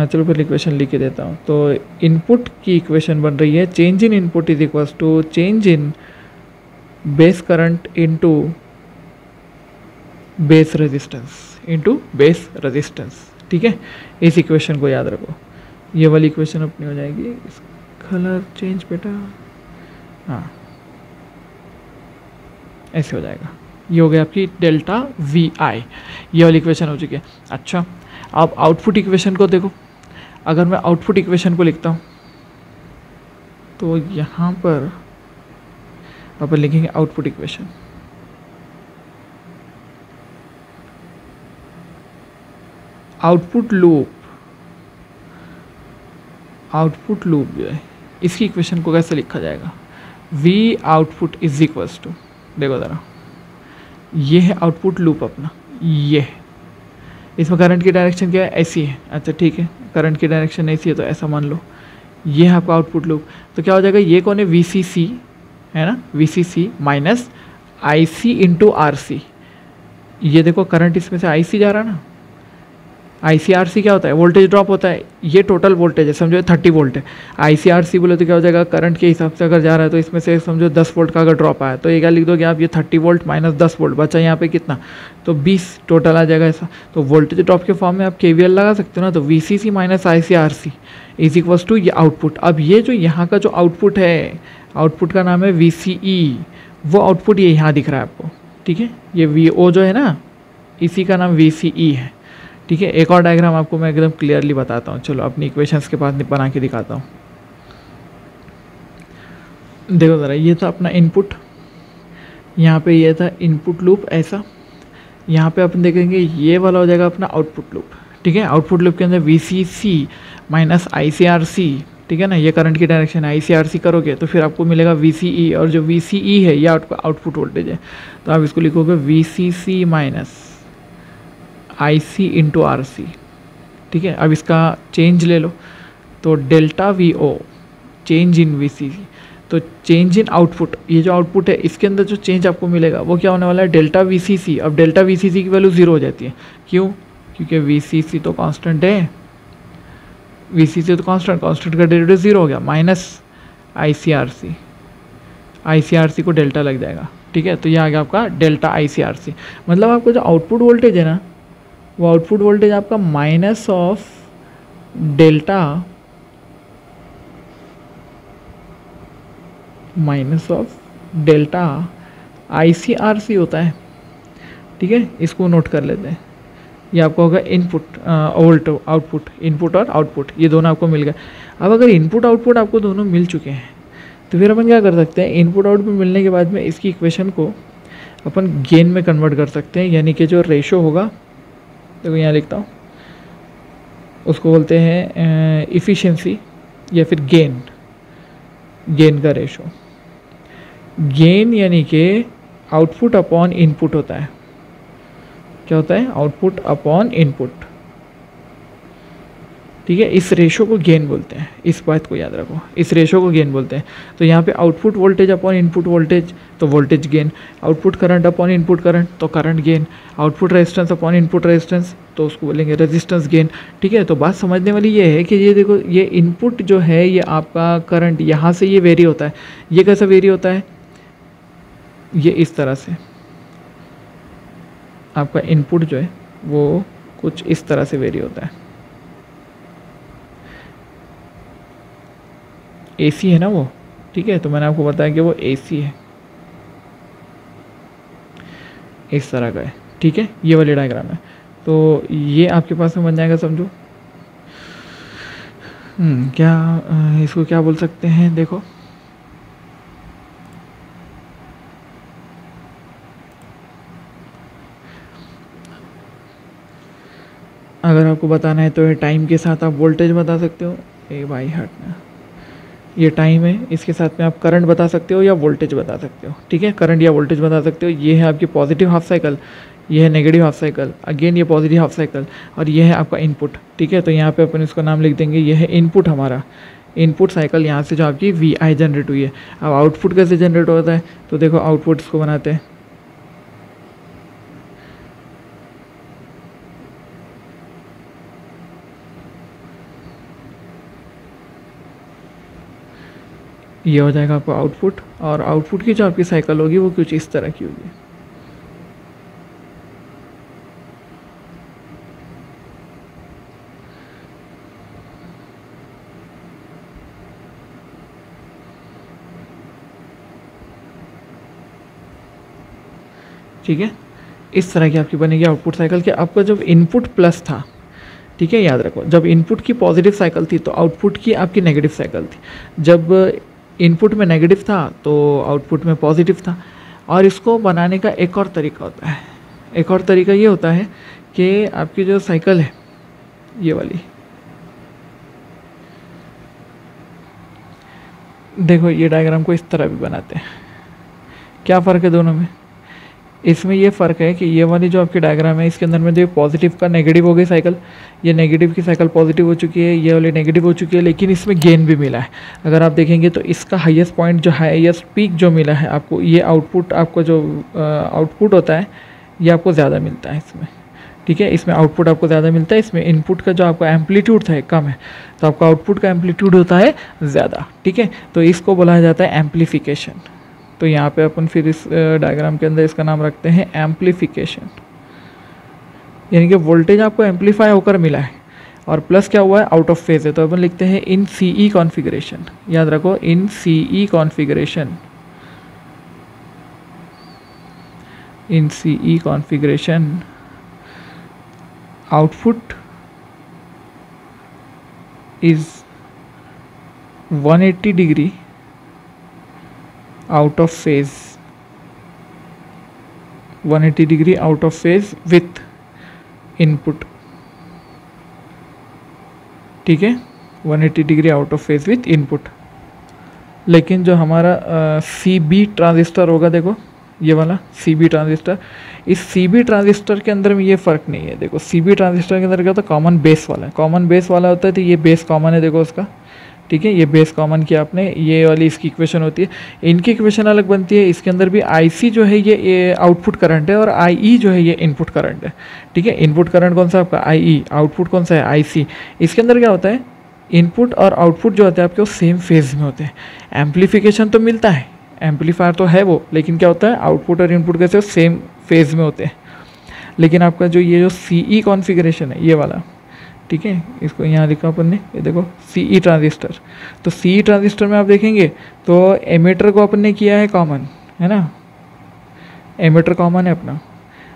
चलो फिर इक्वेशन लिख के देता हूँ। तो इनपुट की इक्वेशन बन रही है change in input is equals to change in base current into base resistance, ठीक है। इस इक्वेशन को याद रखो, ये वाली इक्वेशन अपनी हो जाएगी, कलर चेंज बेटा, हाँ ऐसे हो जाएगा। ये हो गया आपकी डेल्टा वी आई, ये वाली इक्वेशन हो चुकी है। अच्छा, अब आउटपुट इक्वेशन को देखो, अगर मैं आउटपुट इक्वेशन को लिखता हूँ तो यहाँ पर अपन लिखेंगे आउटपुट इक्वेशन, आउटपुट लूप जो है इसकी इक्वेशन को कैसे लिखा जाएगा, V output is equals to, देखो ज़रा, ये है आउटपुट लूप अपना, ये इसमें करंट की डायरेक्शन क्या है, ऐसी है, अच्छा ठीक है, करंट की डायरेक्शन ऐसी है तो ऐसा मान लो, ये है आपका आउटपुट लूप। तो क्या हो जाएगा, ये कौन है, वी सी सी है ना, V C C minus I C into R C, ये देखो करंट इसमें से आई सी जा रहा है ना, ICRC क्या होता है, वोल्टेज ड्रॉप होता है, ये टोटल वोल्टेज है, समझो 30 वोल्ट है, ICRC बोले तो क्या हो जाएगा, करंट के हिसाब से अगर जा रहा है तो इसमें से समझो 10 वोल्ट का अगर ड्रॉप आया तो ये क्या लिख दोगे आप, ये 30 वोल्ट माइनस 10 वोल्ट बचा यहाँ पे कितना, तो 20 टोटल आ जाएगा ऐसा। तो वोल्टेज ड्रॉप के फॉर्म में आप KVL लगा सकते हो ना, तो VCC minus ICRC is equals to ये आउटपुट। अब ये जो यहाँ का जो आउटपुट है, आउटपुट का नाम है VCE, वो आउटपुट ये यहाँ दिख रहा है आपको, ठीक है, ये VO जो है ना, इसी का नाम VCE है, ठीक है। एक और डायग्राम आपको मैं एकदम क्लियरली बताता हूँ, चलो अपनी इक्वेशंस के पास बना के दिखाता हूँ। देखो ज़रा, ये था अपना इनपुट, यहाँ पे ये था इनपुट लूप ऐसा, यहाँ पे अपन देखेंगे ये वाला हो जाएगा अपना आउटपुट लूप, ठीक है। आउटपुट लूप के अंदर VCC माइनस ICRC, ठीक है ना, ये करंट की डायरेक्शन है, ICRC करोगे तो फिर आपको मिलेगा VCE, और जो VCE है ये आउटपुट वोल्टेज है, तो आप इसको लिखोगे VCC minus IC into RC, ठीक है। अब इसका चेंज ले लो, तो delta VO change in VCC, तो चेंज इन आउटपुट, ये जो आउटपुट है इसके अंदर जो चेंज आपको मिलेगा वो क्या होने वाला है, डेल्टा VCC। अब डेल्टा VCC की वैल्यू 0 हो जाती है, क्यों, क्योंकि VCC तो कांस्टेंट है, VCC तो कांस्टेंट का डेरिवेटिव 0 हो गया, माइनस ICRC को डेल्टा लग जाएगा, ठीक है। तो ये आ गया आपका डेल्टा ICRC, मतलब आपका जो आउटपुट वोल्टेज है ना, वो आउटपुट वोल्टेज आपका माइनस ऑफ डेल्टा ICRC होता है, ठीक है। इसको नोट कर लेते हैं, ये आपको होगा इनपुट आउटपुट, इनपुट और आउटपुट ये दोनों आपको मिल गए। अब अगर इनपुट आउटपुट आपको दोनों मिल चुके हैं तो फिर अपन क्या कर सकते हैं, इनपुट आउटपुट मिलने के बाद में इसकी इक्वेशन को अपन गेन में कन्वर्ट कर सकते हैं, यानी कि जो रेशो होगा, देखो यहाँ लिखता हूँ, उसको बोलते हैं इफ़िशियंसी या फिर गेन का रेशो। गेन यानी कि आउटपुट अपॉन इनपुट होता है, क्या होता है, आउटपुट अपॉन इनपुट, ठीक है। इस रेशो को गेन बोलते हैं, इस बात को याद रखो, इस रेशो को गेन बोलते हैं। तो यहाँ पे output voltage upon input voltage तो voltage gain, output current upon input current तो current gain, output resistance upon input resistance तो उसको बोलेंगे रेजिस्टेंस गेन, ठीक है। तो बात समझने वाली ये है कि ये देखो, ये इनपुट जो है ये आपका करंट यहाँ से ये वेरी होता है, ये कैसा वेरी होता है, ये इस तरह से आपका इनपुट जो है वो कुछ इस तरह से वेरी होता है, AC है ना वो, ठीक है। तो मैंने आपको बताया कि वो AC है, इस तरह का है, ठीक है। ये वाली डायग्राम है, तो ये आपके पास में बन जाएगा, समझो क्या इसको क्या बोल सकते हैं, देखो अगर आपको बताना है तो ये टाइम के साथ आप वोल्टेज बता सकते हो, ए भाई हटना, ये टाइम है, इसके साथ में आप करंट बता सकते हो या वोल्टेज बता सकते हो, ठीक है, करंट या वोल्टेज बता सकते हो। ये है आपकी पॉजिटिव हाफ साइकिल, ये है नेगेटिव हाफ साइकिल, अगेन ये पॉजिटिव हाफ साइकिल, और ये है आपका इनपुट, ठीक है। तो यहाँ पे अपन इसको नाम लिख देंगे, ये है इनपुट हमारा, इनपुट साइकिल, यहाँ से जो आपकी वी आई जनरेट हुई है। अब आउटपुट कैसे जनरेट होता है, तो देखो आउटपुट इसको बनाते हैं, ये हो जाएगा आपका आउटपुट, और आउटपुट की जो आपकी साइकिल होगी वो कुछ इस तरह की होगी। ठीक है, इस तरह की आपकी बनेगी आउटपुट साइकिल के। आपका जब इनपुट प्लस था, ठीक है, याद रखो, जब इनपुट की पॉजिटिव साइकिल थी तो आउटपुट की आपकी नेगेटिव साइकिल थी। जब इनपुट में नेगेटिव था तो आउटपुट में पॉजिटिव था। और इसको बनाने का एक और तरीका होता है, एक और तरीका ये होता है कि आपकी जो साइकिल है ये वाली, देखो ये डायग्राम को इस तरह भी बनाते हैं। क्या फ़र्क है दोनों में, इसमें ये फ़र्क है कि ये वाली जो आपकी डायग्राम है इसके अंदर में जो पॉजिटिव का नेगेटिव हो गई साइकिल, ये नेगेटिव की साइकिल पॉजिटिव हो चुकी है, ये वाली नेगेटिव हो चुकी है, लेकिन इसमें गेन भी मिला है। अगर आप देखेंगे तो इसका हाईएस्ट पॉइंट जो हाईएस्ट पीक जो मिला है आपको, ये आउटपुट, आपको जो आउटपुट होता है ये आपको ज़्यादा मिलता है इसमें, ठीक है, इसमें आउटपुट आपको ज़्यादा मिलता है, इसमें इनपुट का जो आपका एम्पलीट्यूड था कम है, तो आपका आउटपुट का एम्पलीट्यूड होता है ज़्यादा, ठीक है। तो इसको बोला जाता है एम्पलीफिकेशन। तो यहाँ पे अपन फिर इस डायग्राम के अंदर इसका नाम रखते हैं एम्पलीफिकेशन, यानी कि वोल्टेज आपको एम्पलीफाई होकर मिला है और प्लस क्या हुआ है, आउट ऑफ फेज है। तो अपन लिखते हैं इन सीई कॉन्फ़िगरेशन, याद रखो in CE configuration, in CE configuration output is 180 degree out of phase, 180 degree out of phase with input, ठीक है, 180 degree out of phase with input. लेकिन जो हमारा CB ट्रांजिस्टर होगा, देखो ये वाला CB ट्रांजिस्टर, इस CB ट्रांजिस्टर के अंदर में ये फ़र्क नहीं है। देखो CB ट्रांजिस्टर के अंदर क्या होता है, कॉमन बेस वाला है, कॉमन बेस वाला होता है, तो ये बेस कॉमन है, देखो उसका, ठीक है, ये बेस कॉमन किया आपने, ये वाली इसकी इक्वेशन होती है, इनकी इक्वेशन अलग बनती है। इसके अंदर भी IC जो है ये आउटपुट करंट है और IE जो है ये इनपुट करंट है, ठीक है। इनपुट करंट कौन सा आपका IE, आउटपुट कौन सा है IC। इसके अंदर क्या होता है, इनपुट और आउटपुट जो होते हैं आपके वो सेम फेज में होते हैं। एम्पलीफिकेशन तो मिलता है, एम्पलीफायर तो है वो, लेकिन क्या होता है आउटपुट और इनपुट कैसे सेम फेज में होते हैं। लेकिन आपका जो ये जो CE कॉन्फ़िगरेशन है ये वाला, ठीक है, इसको यहाँ लिखा अपन ने, ये देखो CE ट्रांजिस्टर। तो CE ट्रांजिस्टर में आप देखेंगे तो एमीटर को अपन ने किया है कॉमन, है ना, एमीटर कॉमन है अपना।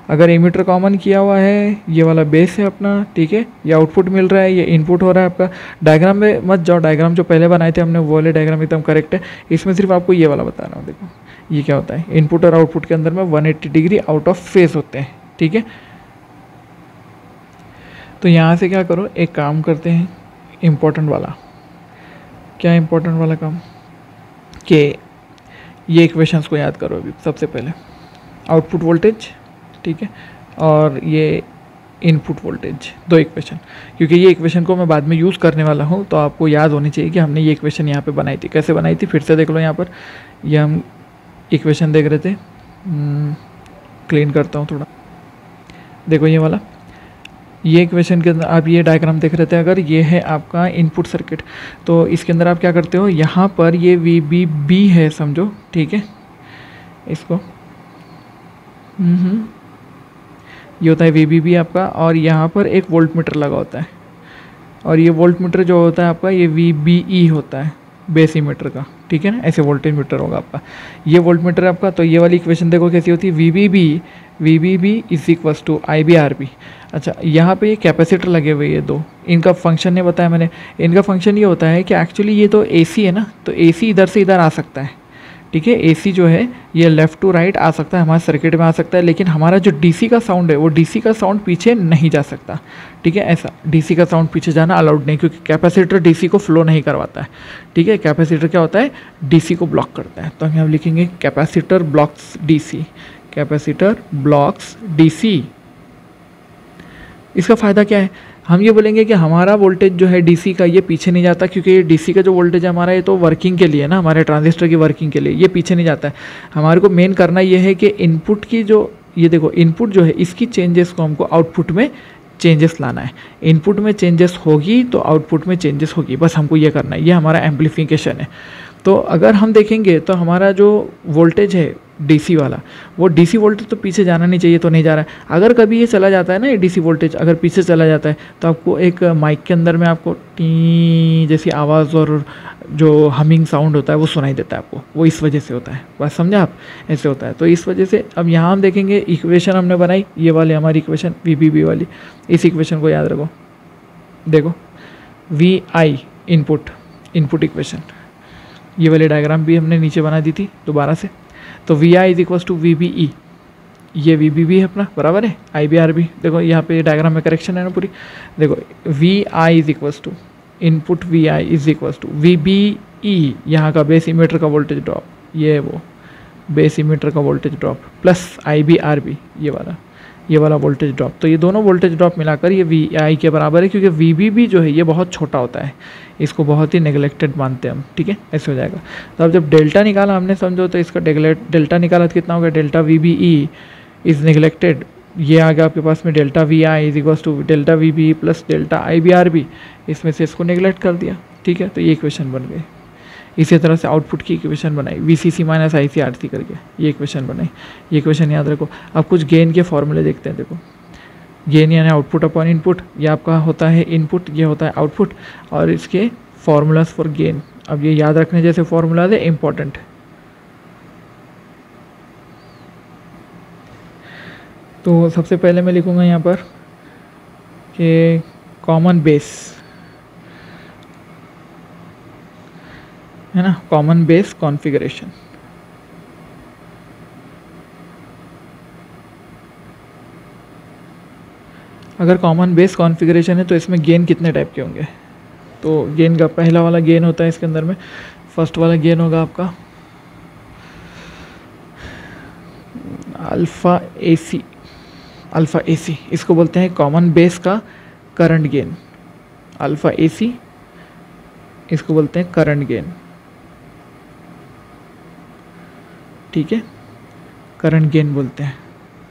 अगर एमीटर कॉमन किया हुआ है, ये वाला बेस है अपना, ठीक है, ये आउटपुट मिल रहा है, ये इनपुट हो रहा है आपका। डायग्राम में मत जाओ, डायग्राम जो पहले बनाए थे हमने वो वाले डायग्राम एकदम करेक्ट है। इसमें सिर्फ आपको ये वाला बता रहा हूँ, देखो ये क्या होता है, इनपुट और आउटपुट के अंदर में 180 डिग्री आउट ऑफ फेज होते हैं, ठीक है। तो यहाँ से क्या करो, एक काम करते हैं इम्पोर्टेंट वाला। क्या इम्पोर्टेंट वाला काम, कि ये इक्वेशंस को याद करो अभी सबसे पहले, आउटपुट वोल्टेज, ठीक है, और ये इनपुट वोल्टेज, दो इक्वेशन, क्योंकि ये इक्वेशन को मैं बाद में यूज़ करने वाला हूँ, तो आपको याद होनी चाहिए कि हमने ये इक्वेशन यहाँ पे बनाई थी। कैसे बनाई थी फिर से देख लो, यहाँ पर ये हम इक्वेशन देख रहे थे, क्लीन करता हूँ थोड़ा, देखो ये वाला, ये इक्वेशन के अंदर आप ये डायग्राम देख रहे थे। अगर ये है आपका इनपुट सर्किट, तो इसके अंदर आप क्या करते हो, यहाँ पर ये VBB है समझो, ठीक है, इसको ये होता है VBB आपका, और यहाँ पर एक वोल्ट मीटर लगा होता है, और ये वोल्ट मीटर जो होता है आपका ये VBE होता है, बेस मीटर का, ठीक है ना, ऐसे वोल्टेज मीटर होगा आपका, ये वोल्ट मीटर आपका। तो ये वाली इक्वेशन देखो कैसी होती है, VBB VBB is equals to IBRB। अच्छा, यहाँ पे ये कैपेसिटर लगे हुए ये दो, इनका फंक्शन नहीं बताया मैंने। इनका फंक्शन ये होता है कि एक्चुअली ये तो AC है ना, तो AC इधर से इधर आ सकता है, ठीक है। AC जो है ये लेफ़्ट टू राइट आ सकता है, हमारे सर्किट में आ सकता है, लेकिन हमारा जो DC का साउंड है वो DC का साउंड पीछे नहीं जा सकता, ठीक है। ऐसा DC का साउंड पीछे जाना अलाउड नहीं, क्योंकि कैपेसिटर DC को फ्लो नहीं करवाता है, ठीक है। कैपेसिटर क्या होता है, DC को ब्लॉक करता है। तो हम यहाँ लिखेंगे capacitor blocks DC, capacitor blocks DC। इसका फ़ायदा क्या है, हम ये बोलेंगे कि हमारा वोल्टेज जो है DC का ये पीछे नहीं जाता, क्योंकि ये DC का जो वोल्टेज है हमारा ये तो वर्किंग के लिए ना, हमारे ट्रांजिस्टर की वर्किंग के लिए ये पीछे नहीं जाता है। हमारे को मेन करना ये है कि इनपुट की जो, ये देखो इनपुट जो है इसकी चेंजेस को हमको आउटपुट में चेंजेस लाना है। इनपुट में चेंजेस होगी तो आउटपुट में चेंजेस होगी, बस हमको ये करना है, ये हमारा एम्पलीफिकेशन है। तो अगर हम देखेंगे तो हमारा जो वोल्टेज है DC वाला, वो DC वोल्टेज तो पीछे जाना नहीं चाहिए, तो नहीं जा रहा है। अगर कभी ये चला जाता है ना, ये DC वोल्टेज अगर पीछे चला जाता है तो आपको एक माइक के अंदर में आपको टी जैसी आवाज़ और जो हमिंग साउंड होता है वो सुनाई देता है आपको, वो इस वजह से होता है। बस समझे आप, ऐसे होता है। तो इस वजह से अब यहाँ हम देखेंगे इक्वेशन हमने बनाई, ये वाली हमारी इक्वेशन VBB वाली, इस इक्वेशन को याद रखो। देखो VI इनपुट इक्वेशन, ये वाली डायग्राम भी हमने नीचे बना दी थी दोबारा से। तो VI is equals to VBE, ये VBB है अपना, बराबर है IBRB। देखो यहाँ पे डायग्राम में करेक्शन है ना पूरी। देखो VI is equals to input VI is equals to VBE, यहाँ का बेस इमीटर का वोल्टेज ड्रॉप, ये वो बेस इमीटर का वोल्टेज ड्रॉप, प्लस IBRB ये वाला वोल्टेज ड्रॉप। तो ये दोनों वोल्टेज ड्रॉप मिलाकर ये VI के बराबर है, क्योंकि VBB जो है ये बहुत छोटा होता है, इसको बहुत ही नेगलेक्टेड मानते हैं हम, ठीक है। ऐसे हो जाएगा। तो अब जब डेल्टा निकाला हमने, समझो तो इसका डेल्टा निकाला तो कितना होगा, डेल्टा VBE इज़ नेगलेक्टेड, ये आ गया आपके पास में delta VI is equals to delta VBE plus delta IBRB, इसमें से इसको नेगलेक्ट कर दिया, ठीक है। तो ये इक्वेशन बन गई। इसी तरह से आउटपुट की इक्वेशन बनाई, VCC माइनस ICRC करके ये इक्वेशन बनाई। ये इक्वेशन याद रखो। अब कुछ गेन के फॉर्मूले देखते हैं। देखो गेन यानी आउटपुट अपॉन इनपुट, ये आपका होता है इनपुट, ये होता है आउटपुट, और इसके फॉर्मूलाज फॉर गेन। अब ये याद रखने जैसे फॉर्मूलाज है, इंपॉर्टेंट। तो सबसे पहले मैं लिखूँगा यहाँ पर कि कॉमन बेस है ना, कॉमन बेस कॉन्फ़िगरेशन। अगर कॉमन बेस कॉन्फ़िगरेशन है तो इसमें गेन कितने टाइप के होंगे। तो गेन का पहला वाला गेन होता है इसके अंदर में, फर्स्ट वाला गेन होगा आपका अल्फ़ा AC, इसको बोलते हैं कॉमन बेस का करंट गेन। अल्फ़ा AC इसको बोलते हैं करंट गेन, ठीक है, करंट गेन बोलते हैं।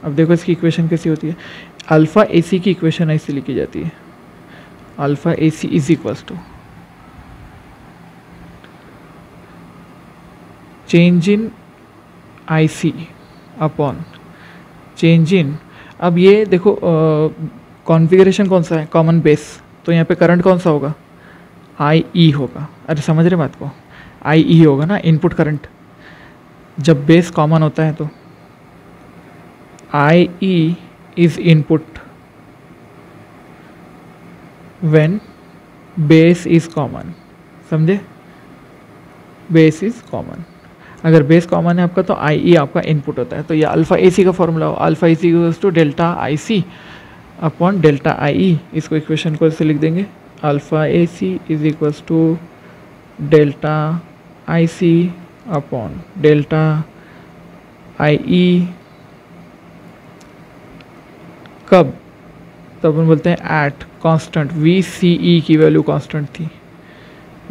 अब देखो इसकी इक्वेशन कैसी होती है। अल्फ़ा AC की इक्वेशन ऐसी लिखी जाती है, alpha AC is equals to change in IC upon change in, अब ये देखो कॉन्फ़िगरेशन कौन सा है, कॉमन बेस, तो यहाँ पे करंट कौन सा होगा, IE होगा। अरे समझ रहे बात को, IE होगा ना, इनपुट करंट। जब बेस कॉमन होता है तो IE is input when base is common, समझे, बेस इज कॉमन। अगर बेस कॉमन है आपका तो IE आपका इनपुट होता है। तो ये अल्फ़ा AC का फॉर्मूला हो, alpha AC equals to delta IC upon delta IE। इसको इक्वेशन को ऐसे लिख देंगे, alpha AC is equals to delta IC upon delta IE। कब, तब अपन बोलते हैं एट कांस्टेंट, VCE की वैल्यू कांस्टेंट थी,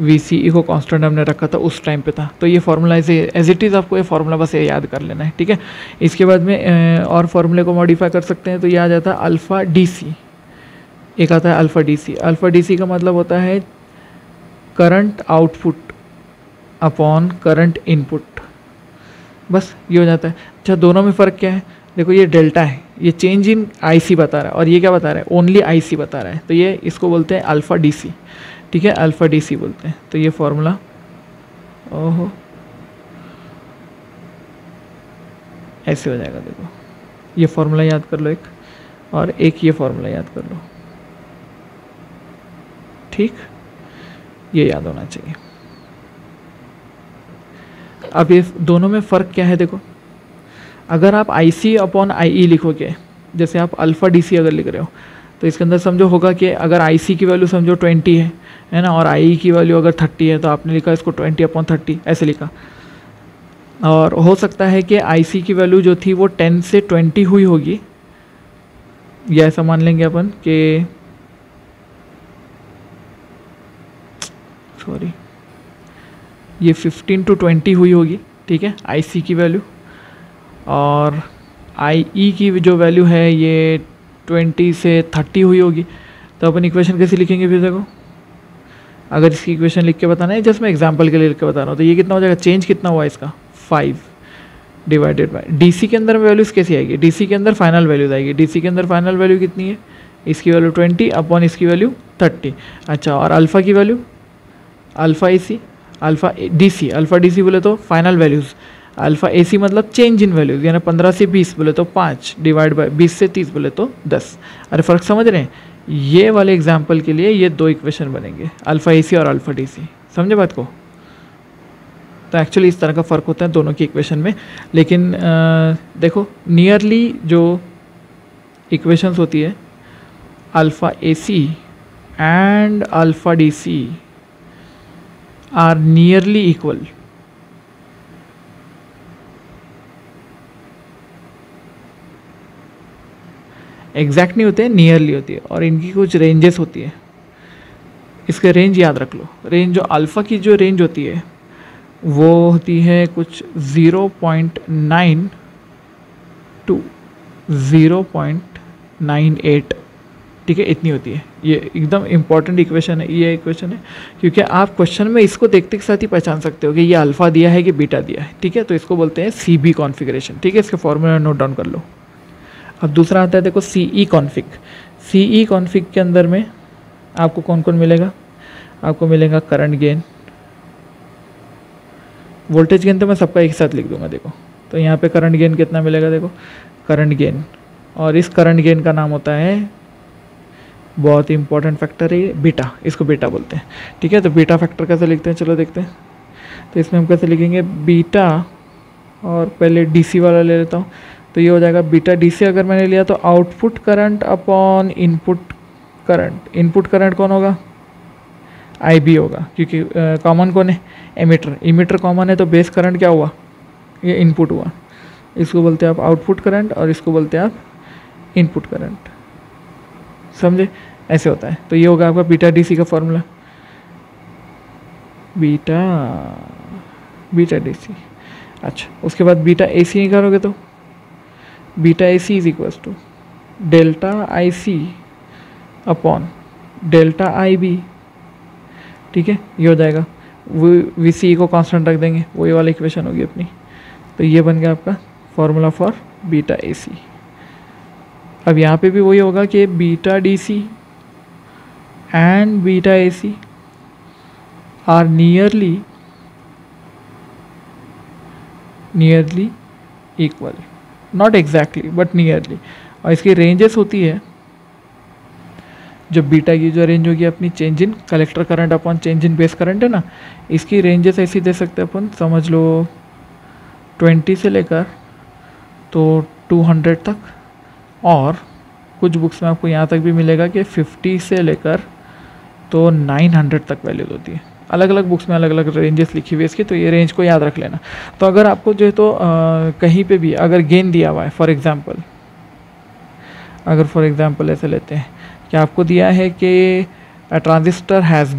VCE को कांस्टेंट हमने रखा था उस टाइम पे था। तो ये फार्मूला एज इट इज़, आपको ये फार्मूला बस ये याद कर लेना है, ठीक है। इसके बाद में और फार्मूले को मॉडिफाई कर सकते हैं। तो ये आ जाता है अल्फ़ा DC, एक आता है अल्फ़ा DC। अल्फ़ा DC का मतलब होता है current output upon current input, बस ये हो जाता है। अच्छा, दोनों में फ़र्क क्या है, देखो ये डेल्टा है, ये चेंज इन IC बता रहा है, और ये क्या बता रहा है, ओनली IC बता रहा है। तो ये इसको बोलते हैं अल्फ़ा DC, ठीक है, अल्फ़ा DC बोलते हैं। तो ये फॉर्मूला, ओहो ऐसे हो जाएगा, देखो ये फॉर्मूला याद कर लो एक, और एक ये फॉर्मूला याद कर लो, ठीक, ये याद होना चाहिए। अब ये दोनों में फ़र्क क्या है देखो, अगर आप IC अपॉन IE लिखोगे, जैसे आप अल्फ़ा DC अगर लिख रहे हो तो इसके अंदर समझो होगा कि अगर IC की वैल्यू समझो 20 है ना, और IE की वैल्यू अगर 30 है तो आपने लिखा इसको 20 अपॉन 30 ऐसे लिखा। और हो सकता है कि IC की वैल्यू जो थी वो 10 से 20 हुई होगी, या ऐसा मान लेंगे अपन कि सॉरी ये 15 to 20 हुई होगी, ठीक है, IC की वैल्यू, और IE की जो वैल्यू है ये 20 से 30 हुई होगी। तो अपन इक्वेशन कैसे लिखेंगे फिर देखो, अगर इसकी इक्वेशन लिख के बताना है, जस्ट मैं एग्जांपल के लिए लिख के बता रहा हूँ, तो ये कितना हो जाएगा, चेंज कितना हुआ इसका 5 डिवाइडेड बाय DC के अंदर वैल्यूज़ कैसी आएगी, DC के अंदर फाइनल वैल्यूज आएगी, DC के अंदर फाइनल वैल्यू कितनी है, इसकी वैल्यू 20 अपॉन इसकी वैल्यू 30। अच्छा, और अल्फ़ा की वैल्यू, अल्फ़ा DC बोले तो फाइनल वैल्यूज़, अल्फ़ा AC मतलब चेंज इन वैल्यूज़, यानी 15 से 20 बोले तो 5 डिवाइड बाय 20 से 30 बोले तो 10। अरे फ़र्क समझ रहे हैं, ये वाले एग्जाम्पल के लिए ये दो इक्वेशन बनेंगे, अल्फ़ा AC और अल्फ़ा DC, समझे बात को। तो एक्चुअली इस तरह का फ़र्क होता है दोनों की इक्वेशन में, लेकिन देखो नियरली जो इक्वेशंस होती है alpha AC and alpha DC are nearly equal. Exact नहीं होते हैं, नियरली होती है, और इनकी कुछ रेंजेस होती है, इसके रेंज याद रख लो। रेंज जो अल्फ़ा की जो रेंज होती है वो होती है कुछ 0.9 टू 0.98, ठीक है, इतनी होती है। ये एकदम इंपॉर्टेंट इक्वेशन है, ये इक्वेशन है, क्योंकि आप क्वेश्चन में इसको देखते के साथ ही पहचान सकते हो कि ये अल्फ़ा दिया है कि बीटा दिया है, ठीक है। तो इसको बोलते हैं CB कॉन्फ़िगरेशन, ठीक है, इसके फॉर्मूला नोट डाउन कर लो। अब दूसरा आता है देखो CE कॉन्फ़िग। CE कॉन्फ़िग के अंदर में आपको कौन कौन मिलेगा, आपको मिलेगा करंट गेन, वोल्टेज गेन तो मैं सबका एक साथ लिख दूंगा देखो। तो यहाँ पे करंट गेन कितना मिलेगा देखो, करंट गेन, और इस करंट गेन का नाम होता है, बहुत ही इंपॉर्टेंट फैक्टर है ये, बीटा, इसको बीटा बोलते हैं, ठीक है। तो बीटा फैक्टर कैसे लिखते हैं, चलो देखते हैं। तो इसमें हम कैसे लिखेंगे, बीटा, और पहले DC वाला ले लेता हूँ, तो ये हो जाएगा बीटा DC। अगर मैंने लिया तो output current upon input current, input current कौन होगा, IB होगा, क्योंकि कॉमन कौन है, एमिटर, इमिटर कॉमन है, तो बेस करंट क्या हुआ, ये इनपुट हुआ, इसको बोलते हैं आप आउटपुट करंट, और इसको बोलते हैं आप इनपुट करंट, समझे, ऐसे होता है। तो ये होगा आपका बीटा DC का फॉर्मूला, बीटा DC। अच्छा, उसके बाद बीटा AC निकालोगे तो beta AC is equals to delta IC upon delta IB, ठीक है, ये हो जाएगा। वो VC को कांस्टेंट रख देंगे, वही वाली इक्वेशन होगी अपनी। तो ये बन गया आपका फॉर्मूला फॉर बीटा AC। अब यहाँ पे भी वही होगा कि beta DC and beta AC are nearly equal, not exactly but nearly. और इसकी रेंजेस होती है, जो बीटा की जो रेंज होगी अपनी change in collector current upon change in base current है ना, इसकी रेंजेस ऐसी दे सकते हैं अपन, समझ लो 20 से लेकर तो 200 तक, और कुछ बुक्स में आपको यहाँ तक भी मिलेगा कि 50 से लेकर तो 900 तक वैल्यूज होती है। अलग अलग बुक्स में अलग अलग रेंजेस लिखी हुई है इसकी, तो ये रेंज को याद रख लेना। तो अगर आपको जो है तो कहीं पे भी अगर गेन दिया हुआ है, फॉर एग्जांपल ऐसे लेते हैं कि आपको दिया है कि अ ट्रांजिस्टर हैज़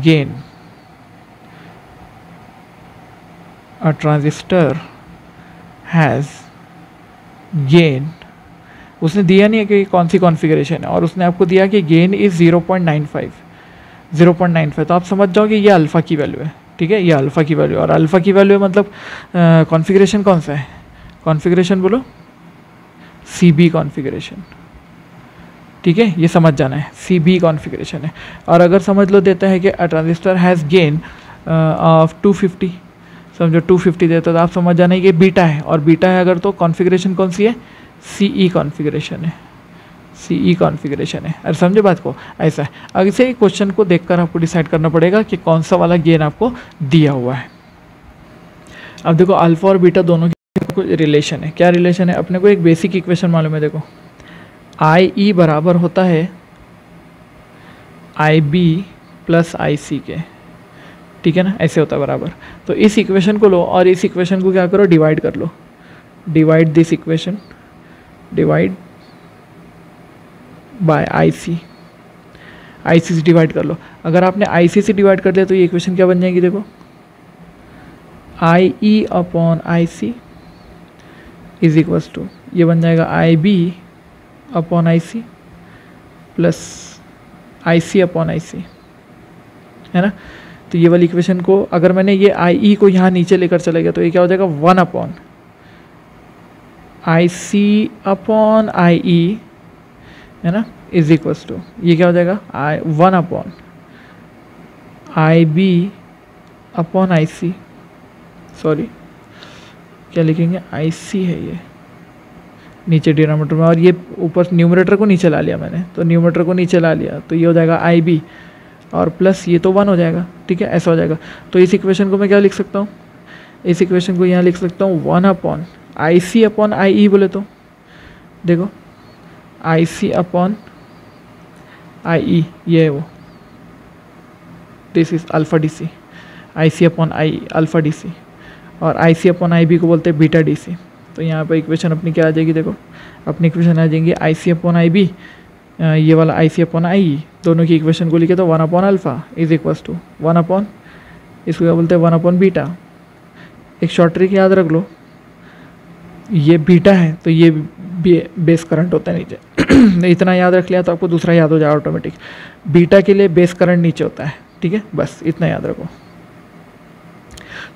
गेन, उसने दिया नहीं है कि कौन सी कॉन्फ़िगरेशन है, और उसने आपको दिया कि गेन इज़ 0.95, तो आप समझ जाओ कि ये अल्फ़ा की वैल्यू है, ठीक है, ये अल्फ़ा की वैल्यू, और अल्फ़ा की वैल्यू मतलब कॉन्फ़िगरेशन कौन सा है, कॉन्फ़िगरेशन बोलो CB कॉन्फ़िगरेशन, ठीक है, ये समझ जाना है, CB कॉन्फ़िगरेशन है। और अगर समझ लो देता है कि अ ट्रांजिस्टर हैज़ गेन ऑफ 250, समझो 250 देता है, तो आप समझ जाना है कि बीटा है, और बीटा है अगर तो कॉन्फ़िगरेशन कौन सी है, CE कॉन्फ़िगरेशन है, CE कॉन्फ़िगरेशन है। अरे समझे बात को, ऐसा है। अब इसे क्वेश्चन को देखकर आपको डिसाइड करना पड़ेगा कि कौन सा वाला गेन आपको दिया हुआ है। अब देखो अल्फ़ा और बीटा दोनों की रिलेशन है। क्या रिलेशन है? अपने को एक बेसिक इक्वेशन मालूम है, देखो IE बराबर होता है IB प्लस IC के, ठीक है ना, ऐसे होता है बराबर। तो इस इक्वेशन को लो और इस इक्वेशन को क्या करो, डिवाइड कर लो, divide this equation, divide by IC, IC से डिवाइड कर लो। अगर आपने IC से डिवाइड कर लिया तो ये इक्वेशन क्या बन जाएगी, देखो IE upon IC is equals to, ये बन जाएगा IB upon IC plus IC upon IC, है ना। तो ये वाली इक्वेशन को अगर मैंने ये IE को यहाँ नीचे लेकर चला गया तो ये क्या हो जाएगा, 1 अपॉन IC अपॉन IE, है ना, इज इक्वल्स टू, ये क्या हो जाएगा 1 upon IB upon IC, sorry क्या लिखेंगे, IC है ये नीचे डिनोमिनेटर में, और ये ऊपर न्यूमरेटर को नीचे ला लिया मैंने, तो न्यूमरेटर को नीचे ला लिया तो ये हो जाएगा IB और प्लस ये तो 1 हो जाएगा, ठीक है, ऐसा हो जाएगा। तो इस इक्वेशन को मैं क्या लिख सकता हूँ, इस इक्वेशन को यहाँ लिख सकता हूँ 1 अपॉन IC अपॉन IE, बोले तो देखो IC अपॉन IE, ये है वो, this is alpha DC, IC upon IE alpha DC, और IC अपॉन IB को बोलते हैं बीटा DC। तो यहाँ पर इक्वेशन अपनी क्या आ जाएगी, देखो अपनी इक्वेशन आ जाएंगी IC अपॉन IB, ये वाला IC अपॉन IE, दोनों की इक्वेशन को लिखे तो 1 upon alpha is equals to 1 upon, इसको क्या बोलते हैं 1 अपॉन बीटा। एक शॉर्ट ट्रिक याद रख लो, ये बीटा है तो ये बेस करंट होता है नीचे इतना याद रख लिया तो आपको दूसरा याद हो जाएगा ऑटोमेटिक। बीटा के लिए बेस करंट नीचे होता है, ठीक है, बस इतना याद रखो।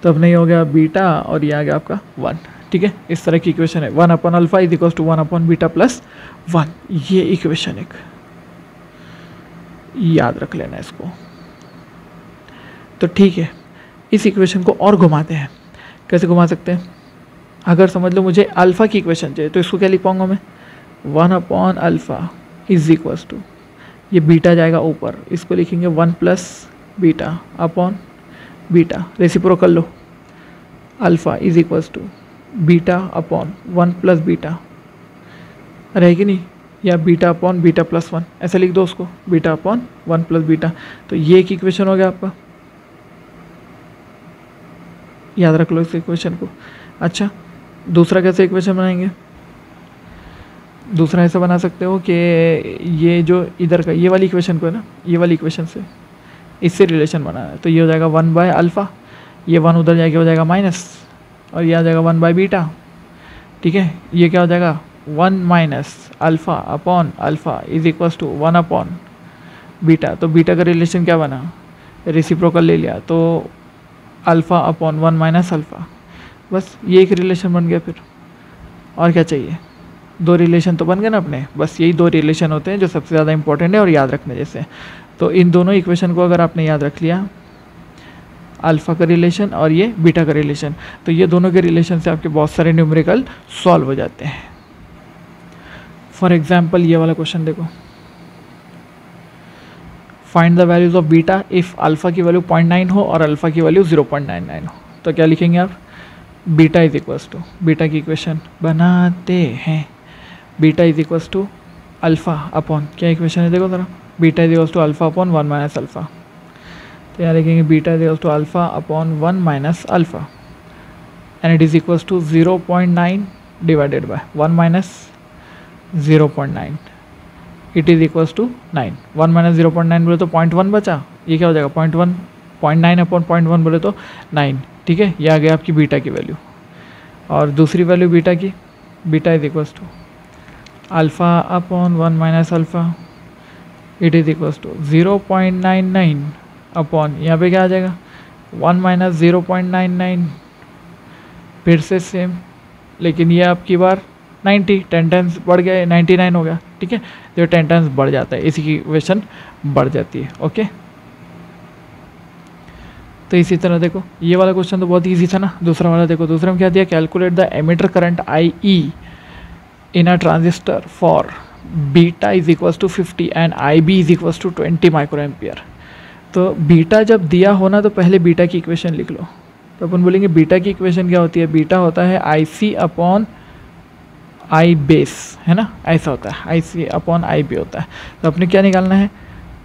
तो अब नहीं हो गया बीटा और ये आ गया आपका 1, ठीक है, इस तरह की इक्वेशन है 1 upon alpha is equals to 1 upon beta plus 1, ये इक्वेशन एक याद रख लेना इसको। तो ठीक है, इस इक्वेशन को और घुमाते हैं। कैसे घुमा सकते हैं, अगर समझ लो मुझे अल्फ़ा की इक्वेशन चाहिए तो इसको क्या लिख पाऊंगा मैं, 1 upon alpha is equals to, ये बीटा जाएगा ऊपर, इसको लिखेंगे 1 plus beta upon beta, reciprocal लो, alpha is equals to beta upon 1 plus beta, रहेगी नहीं, या बीटा अपॉन बीटा प्लस 1, ऐसा लिख दो उसको, बीटा अपॉन 1 प्लस बीटा। तो ये एक इक्वेशन हो गया आपका, याद रख लो इस इक्वेशन को। अच्छा, दूसरा कैसे इक्वेशन बनाएंगे, दूसरा ऐसा बना सकते हो कि ये जो इधर का ये वाली इक्वेशन को है ना, ये वाली इक्वेशन से इससे रिलेशन बनाना है, तो ये हो जाएगा 1 बाय अल्फ़ा, ये 1 उधर जाके हो जाएगा माइनस, और ये आ जाएगा 1 बाय बीटा, ठीक है, ये क्या हो जाएगा 1 minus alpha upon alpha is equals to 1 upon beta. तो बीटा का रिलेशन क्या बना, रेसिप्रोकल ले लिया, तो अल्फ़ा अपॉन 1 माइनस अल्फ़ा, बस ये एक रिलेशन बन गया। फिर और क्या चाहिए, 2 रिलेशन तो बन गए ना अपने, बस यही 2 रिलेशन होते हैं जो सबसे ज़्यादा इंपॉर्टेंट है और याद रखने जैसे। तो इन दोनों इक्वेशन को अगर आपने याद रख लिया, अल्फ़ा का रिलेशन और ये बीटा का रिलेशन, तो ये दोनों के रिलेशन से आपके बहुत सारे न्यूमेरिकल सॉल्व हो जाते हैं। फॉर एग्जाम्पल ये वाला क्वेश्चन देखो, find the values of beta if alpha की वैल्यू 0.9 हो और अल्फ़ा की वैल्यू 0.99 हो। तो क्या लिखेंगे आप, beta is equals to, beta की इक्वेशन बनाते हैं, beta is equals to alpha upon, क्या इक्वेशन है देखो ज़रा, beta is equals to alpha upon 1 minus alpha. तो यहाँ लिखेंगे beta is equals to alpha upon 1 minus alpha and it is equals to 0.9 divided by 1 minus 0.9, it is equals to 9। 1 minus 0.9 बोले तो 0.1 बचा, ये क्या हो जाएगा 0.1, 0.9 अपॉन 0.1 बोले तो 9, ठीक है, ये आ गया आपकी बीटा की वैल्यू। और दूसरी वैल्यू बीटा की, beta is equals to alpha upon 1 minus alpha, it is equals to 0.99 upon, यहाँ पे क्या आ जाएगा 1 माइनस 0.99, फिर से सेम, लेकिन ये आपकी बार 90 10 टाइम्स बढ़ गया, 99 हो गया, ठीक है, तो 10 टाइम्स बढ़ जाता है, इसी की इक्वेशन बढ़ जाती है। ओके, तो इसी तरह देखो ये वाला क्वेश्चन तो बहुत इजी था ना। दूसरा वाला देखो, दूसरा में क्या दिया, calculate the emitter current IE in a transistor for beta is equals to 50 and I B is equals to 20 micro ampere. तो बीटा जब दिया होना तो पहले बीटा की इक्वेशन लिख लो। तो अपन बोलेंगे बीटा की इक्वेशन क्या होती है, बीटा होता है आई सी अपॉन आई बेस, है ना, ऐसा होता है, आई सी अपॉन आई बी होता है। तो अपने क्या निकालना है,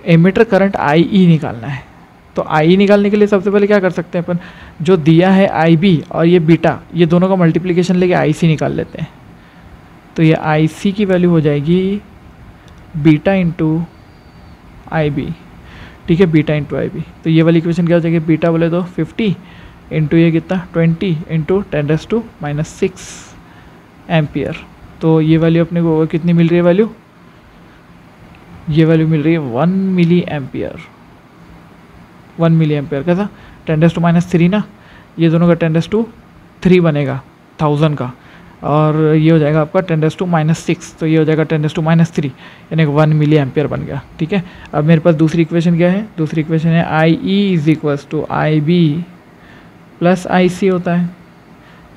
एमिटर करंट आई ई निकालना है। तो आई ई निकालने के लिए सबसे पहले क्या कर सकते हैं अपन, जो दिया है आई बी और ये बीटा, ये दोनों का मल्टीप्लिकेशन लेके आई सी निकाल लेते हैं। तो ये आई सी की वैल्यू हो जाएगी बीटा इंटू आई बी, ठीक है, बीटा इंटू आई बी। तो ये वाली इक्वेशन क्या हो जाएगी, बीटा बोले तो 50 इंटू ये कितना 20 इंटू 10⁻⁻⁶ एम्पियर। तो ये वैल्यू अपने को कितनी मिल रही है वैल्यू, ये वैल्यू मिल रही है 1 मिली एम्पियर। 1 मिली एम्पियर कैसा, 10⁻³ ना, ये दोनों का 10⁻³ बनेगा 1000 का, और ये हो जाएगा आपका 10⁻⁻⁶, तो ये हो जाएगा 10⁻³ यानी 1 मिली एम्पियर बन गया, ठीक है। अब मेरे पास दूसरी इक्वेशन क्या है, दूसरी इक्वेशन है I E is equals to I B plus I C होता है।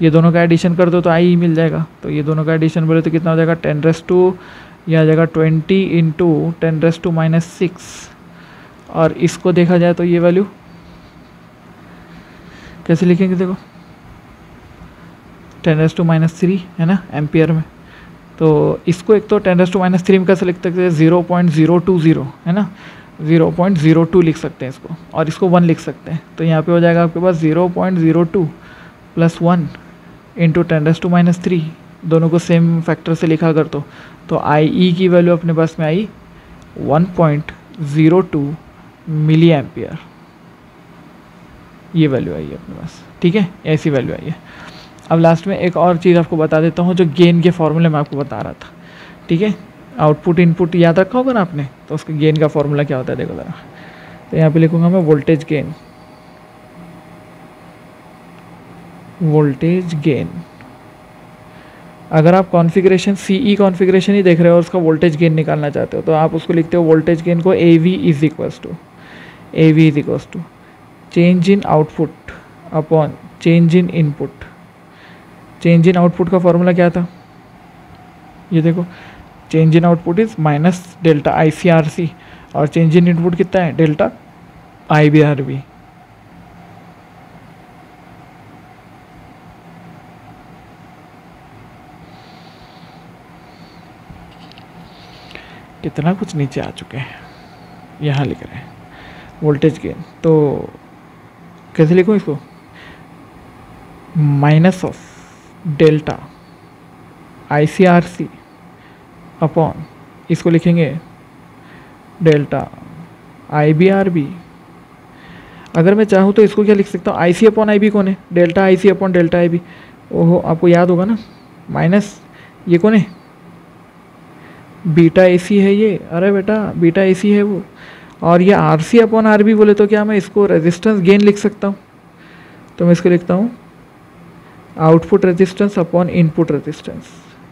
ये दोनों का एडिशन कर दो तो आई ई मिल जाएगा। तो ये दोनों का एडिशन बोले तो कितना हो जाएगा 10⁻, यह आ जाएगा 20 इंटू 10⁻⁻⁶, और इसको देखा जाए तो ये वैल्यू कैसे लिखेंगे, देखो 10⁻³ है ना एम्पियर में। तो इसको एक तो 10⁻³ में कैसे लिख सकते हैं, 0.020 है ना, 0.02 लिख सकते हैं इसको, और इसको 1 लिख सकते हैं। तो यहाँ पे हो जाएगा आपके पास 0.02 प्लस 1 इंटू 10⁻⁻3, दोनों को सेम फैक्टर से लिखा कर तो आई ई की वैल्यू अपने पास में आई 1.02 मिली एम्पियर, ये वैल्यू आई है अपने पास, ठीक है, ऐसी वैल्यू आई है। अब लास्ट में एक और चीज़ आपको बता देता हूँ, जो गेन के फॉर्मूले मैं आपको बता रहा था, ठीक है। आउटपुट इनपुट याद रखा होगा ना आपने, तो उसके गेन का फॉर्मूला क्या होता है देखो ज़रा। तो यहाँ पे लिखूँगा मैं वोल्टेज गेन, वोल्टेज गेन। अगर आप कॉन्फ़िगरेशन सीई कॉन्फ़िगरेशन ही देख रहे हो और उसका वोल्टेज गेन निकालना चाहते हो, तो आप उसको लिखते हो वोल्टेज गेन को A V is equals to change in output upon change in input. Change in output का फॉर्मूला क्या था, ये देखो, change in output is minus delta I C R C, और चेंज इन इनपुट कितना है, delta I B R B. कितना कुछ नीचे आ चुके हैं, यहाँ लिख रहे हैं वोल्टेज गेन। तो कैसे लिखूँ इसको, minus of delta I C R C upon, इसको लिखेंगे delta I B R B. अगर मैं चाहूँ तो इसको क्या लिख सकता हूँ, आई सी अपॉन आई बी कौन है, delta I C upon delta I B. ओहो, आपको याद होगा ना, माइनस ये कौन है, बीटा ए सी है ये, अरे बेटा बीटा ए सी है वो, और ये R C upon R B बोले तो क्या मैं इसको रेजिस्टेंस गेन लिख सकता हूँ। तो मैं इसको लिखता हूँ output resistance upon input resistance,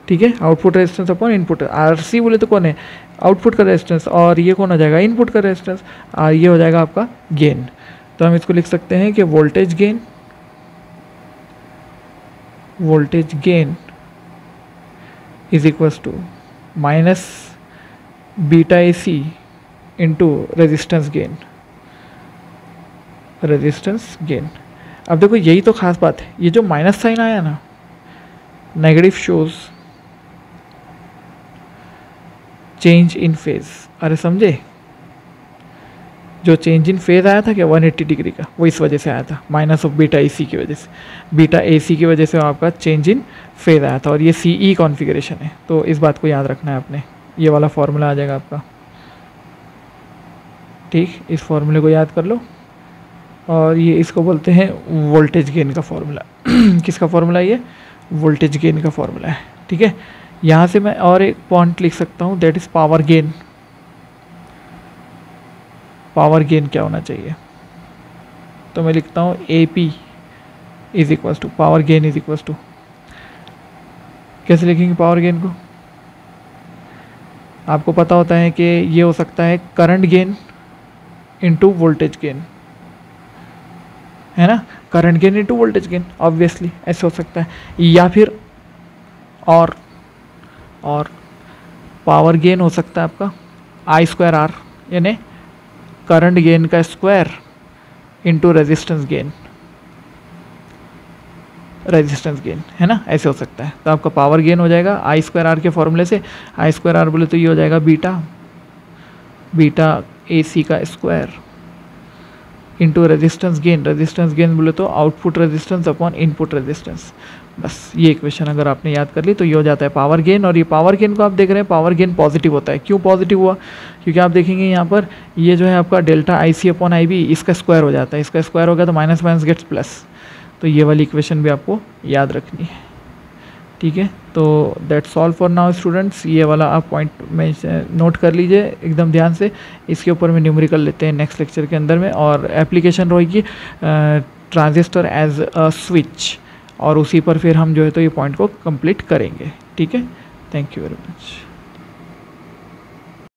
ठीक है, output resistance upon input. R C बोले तो कौन है, आउटपुट का रेजिस्टेंस, और ये कौन हो जाएगा, इनपुट का रेजिस्टेंस, और ये हो जाएगा आपका गेन। तो हम इसको लिख सकते हैं कि voltage gain is equals to minus beta A C into resistance gain. अब देखो यही तो खास बात है, ये जो माइनस साइन आया ना, negative shows change in phase. अरे समझे, जो चेंज इन फेज आया था क्या 180 डिग्री का, वो इस वजह से आया था, माइनस ऑफ बीटा ए सी की वजह से, बीटा ए सी की वजह से आपका चेंज इन फेज आया था, और ये सी ई कॉन्फ़िगरेशन है। तो इस बात को याद रखना है आपने, ये वाला फॉर्मूला आ जाएगा आपका, ठीक, इस फॉर्मूले को याद कर लो। और ये इसको बोलते हैं वोल्टेज गेन का फॉर्मूला। किसका फॉर्मूला, ये वोल्टेज गेन का फॉर्मूला है, ठीक है। यहाँ से मैं और एक पॉइंट लिख सकता हूँ, that is power gain. Power gain क्या होना चाहिए, तो मैं लिखता हूँ A P is equals to power gain is equals to, कैसे लिखेंगे पावर गेन को, आपको पता होता है कि ये हो सकता है current gain into voltage gain, है ना, current gain into voltage gain, obviously ऐसे हो सकता है, या फिर और और पावर गेन हो सकता है आपका आई स्क्वायर आर, यानी करंट गेन का स्क्वायर इंटू रेजिस्टेंस गेन, है ना, ऐसे हो सकता है। तो आपका पावर गेन हो जाएगा आई स्क्वायर आर के फॉर्मूले से, आई स्क्वायर आर बोले तो ये हो जाएगा बीटा ए सी का स्क्वायर इंटू रेजिस्टेंस गेन बोले तो output resistance upon input resistance. बस ये इक्वेशन अगर आपने याद कर ली तो ये हो जाता है पावर गेन। और ये पावर गेन को आप देख रहे हैं, पावर गेन पॉजिटिव होता है। क्यों पॉजिटिव हुआ? क्योंकि आप देखेंगे यहाँ पर ये जो है आपका delta I C upon I B, इसका स्क्वायर हो जाता है, इसका स्क्वायर हो गया तो माइनस माइनस गेट्स प्लस। तो ये वाली इक्वेशन भी आपको याद रखनी है, ठीक है। तो that's all for now students. ये वाला आप पॉइंट में नोट कर लीजिए एकदम ध्यान से। इसके ऊपर में न्यूमेरिकल लेते हैं नेक्स्ट लेक्चर के अंदर में, और एप्लीकेशन रहेगी ट्रांजिस्टर एज अ स्विच, और उसी पर फिर हम जो है तो ये पॉइंट को कंप्लीट करेंगे, ठीक है। Thank you very much.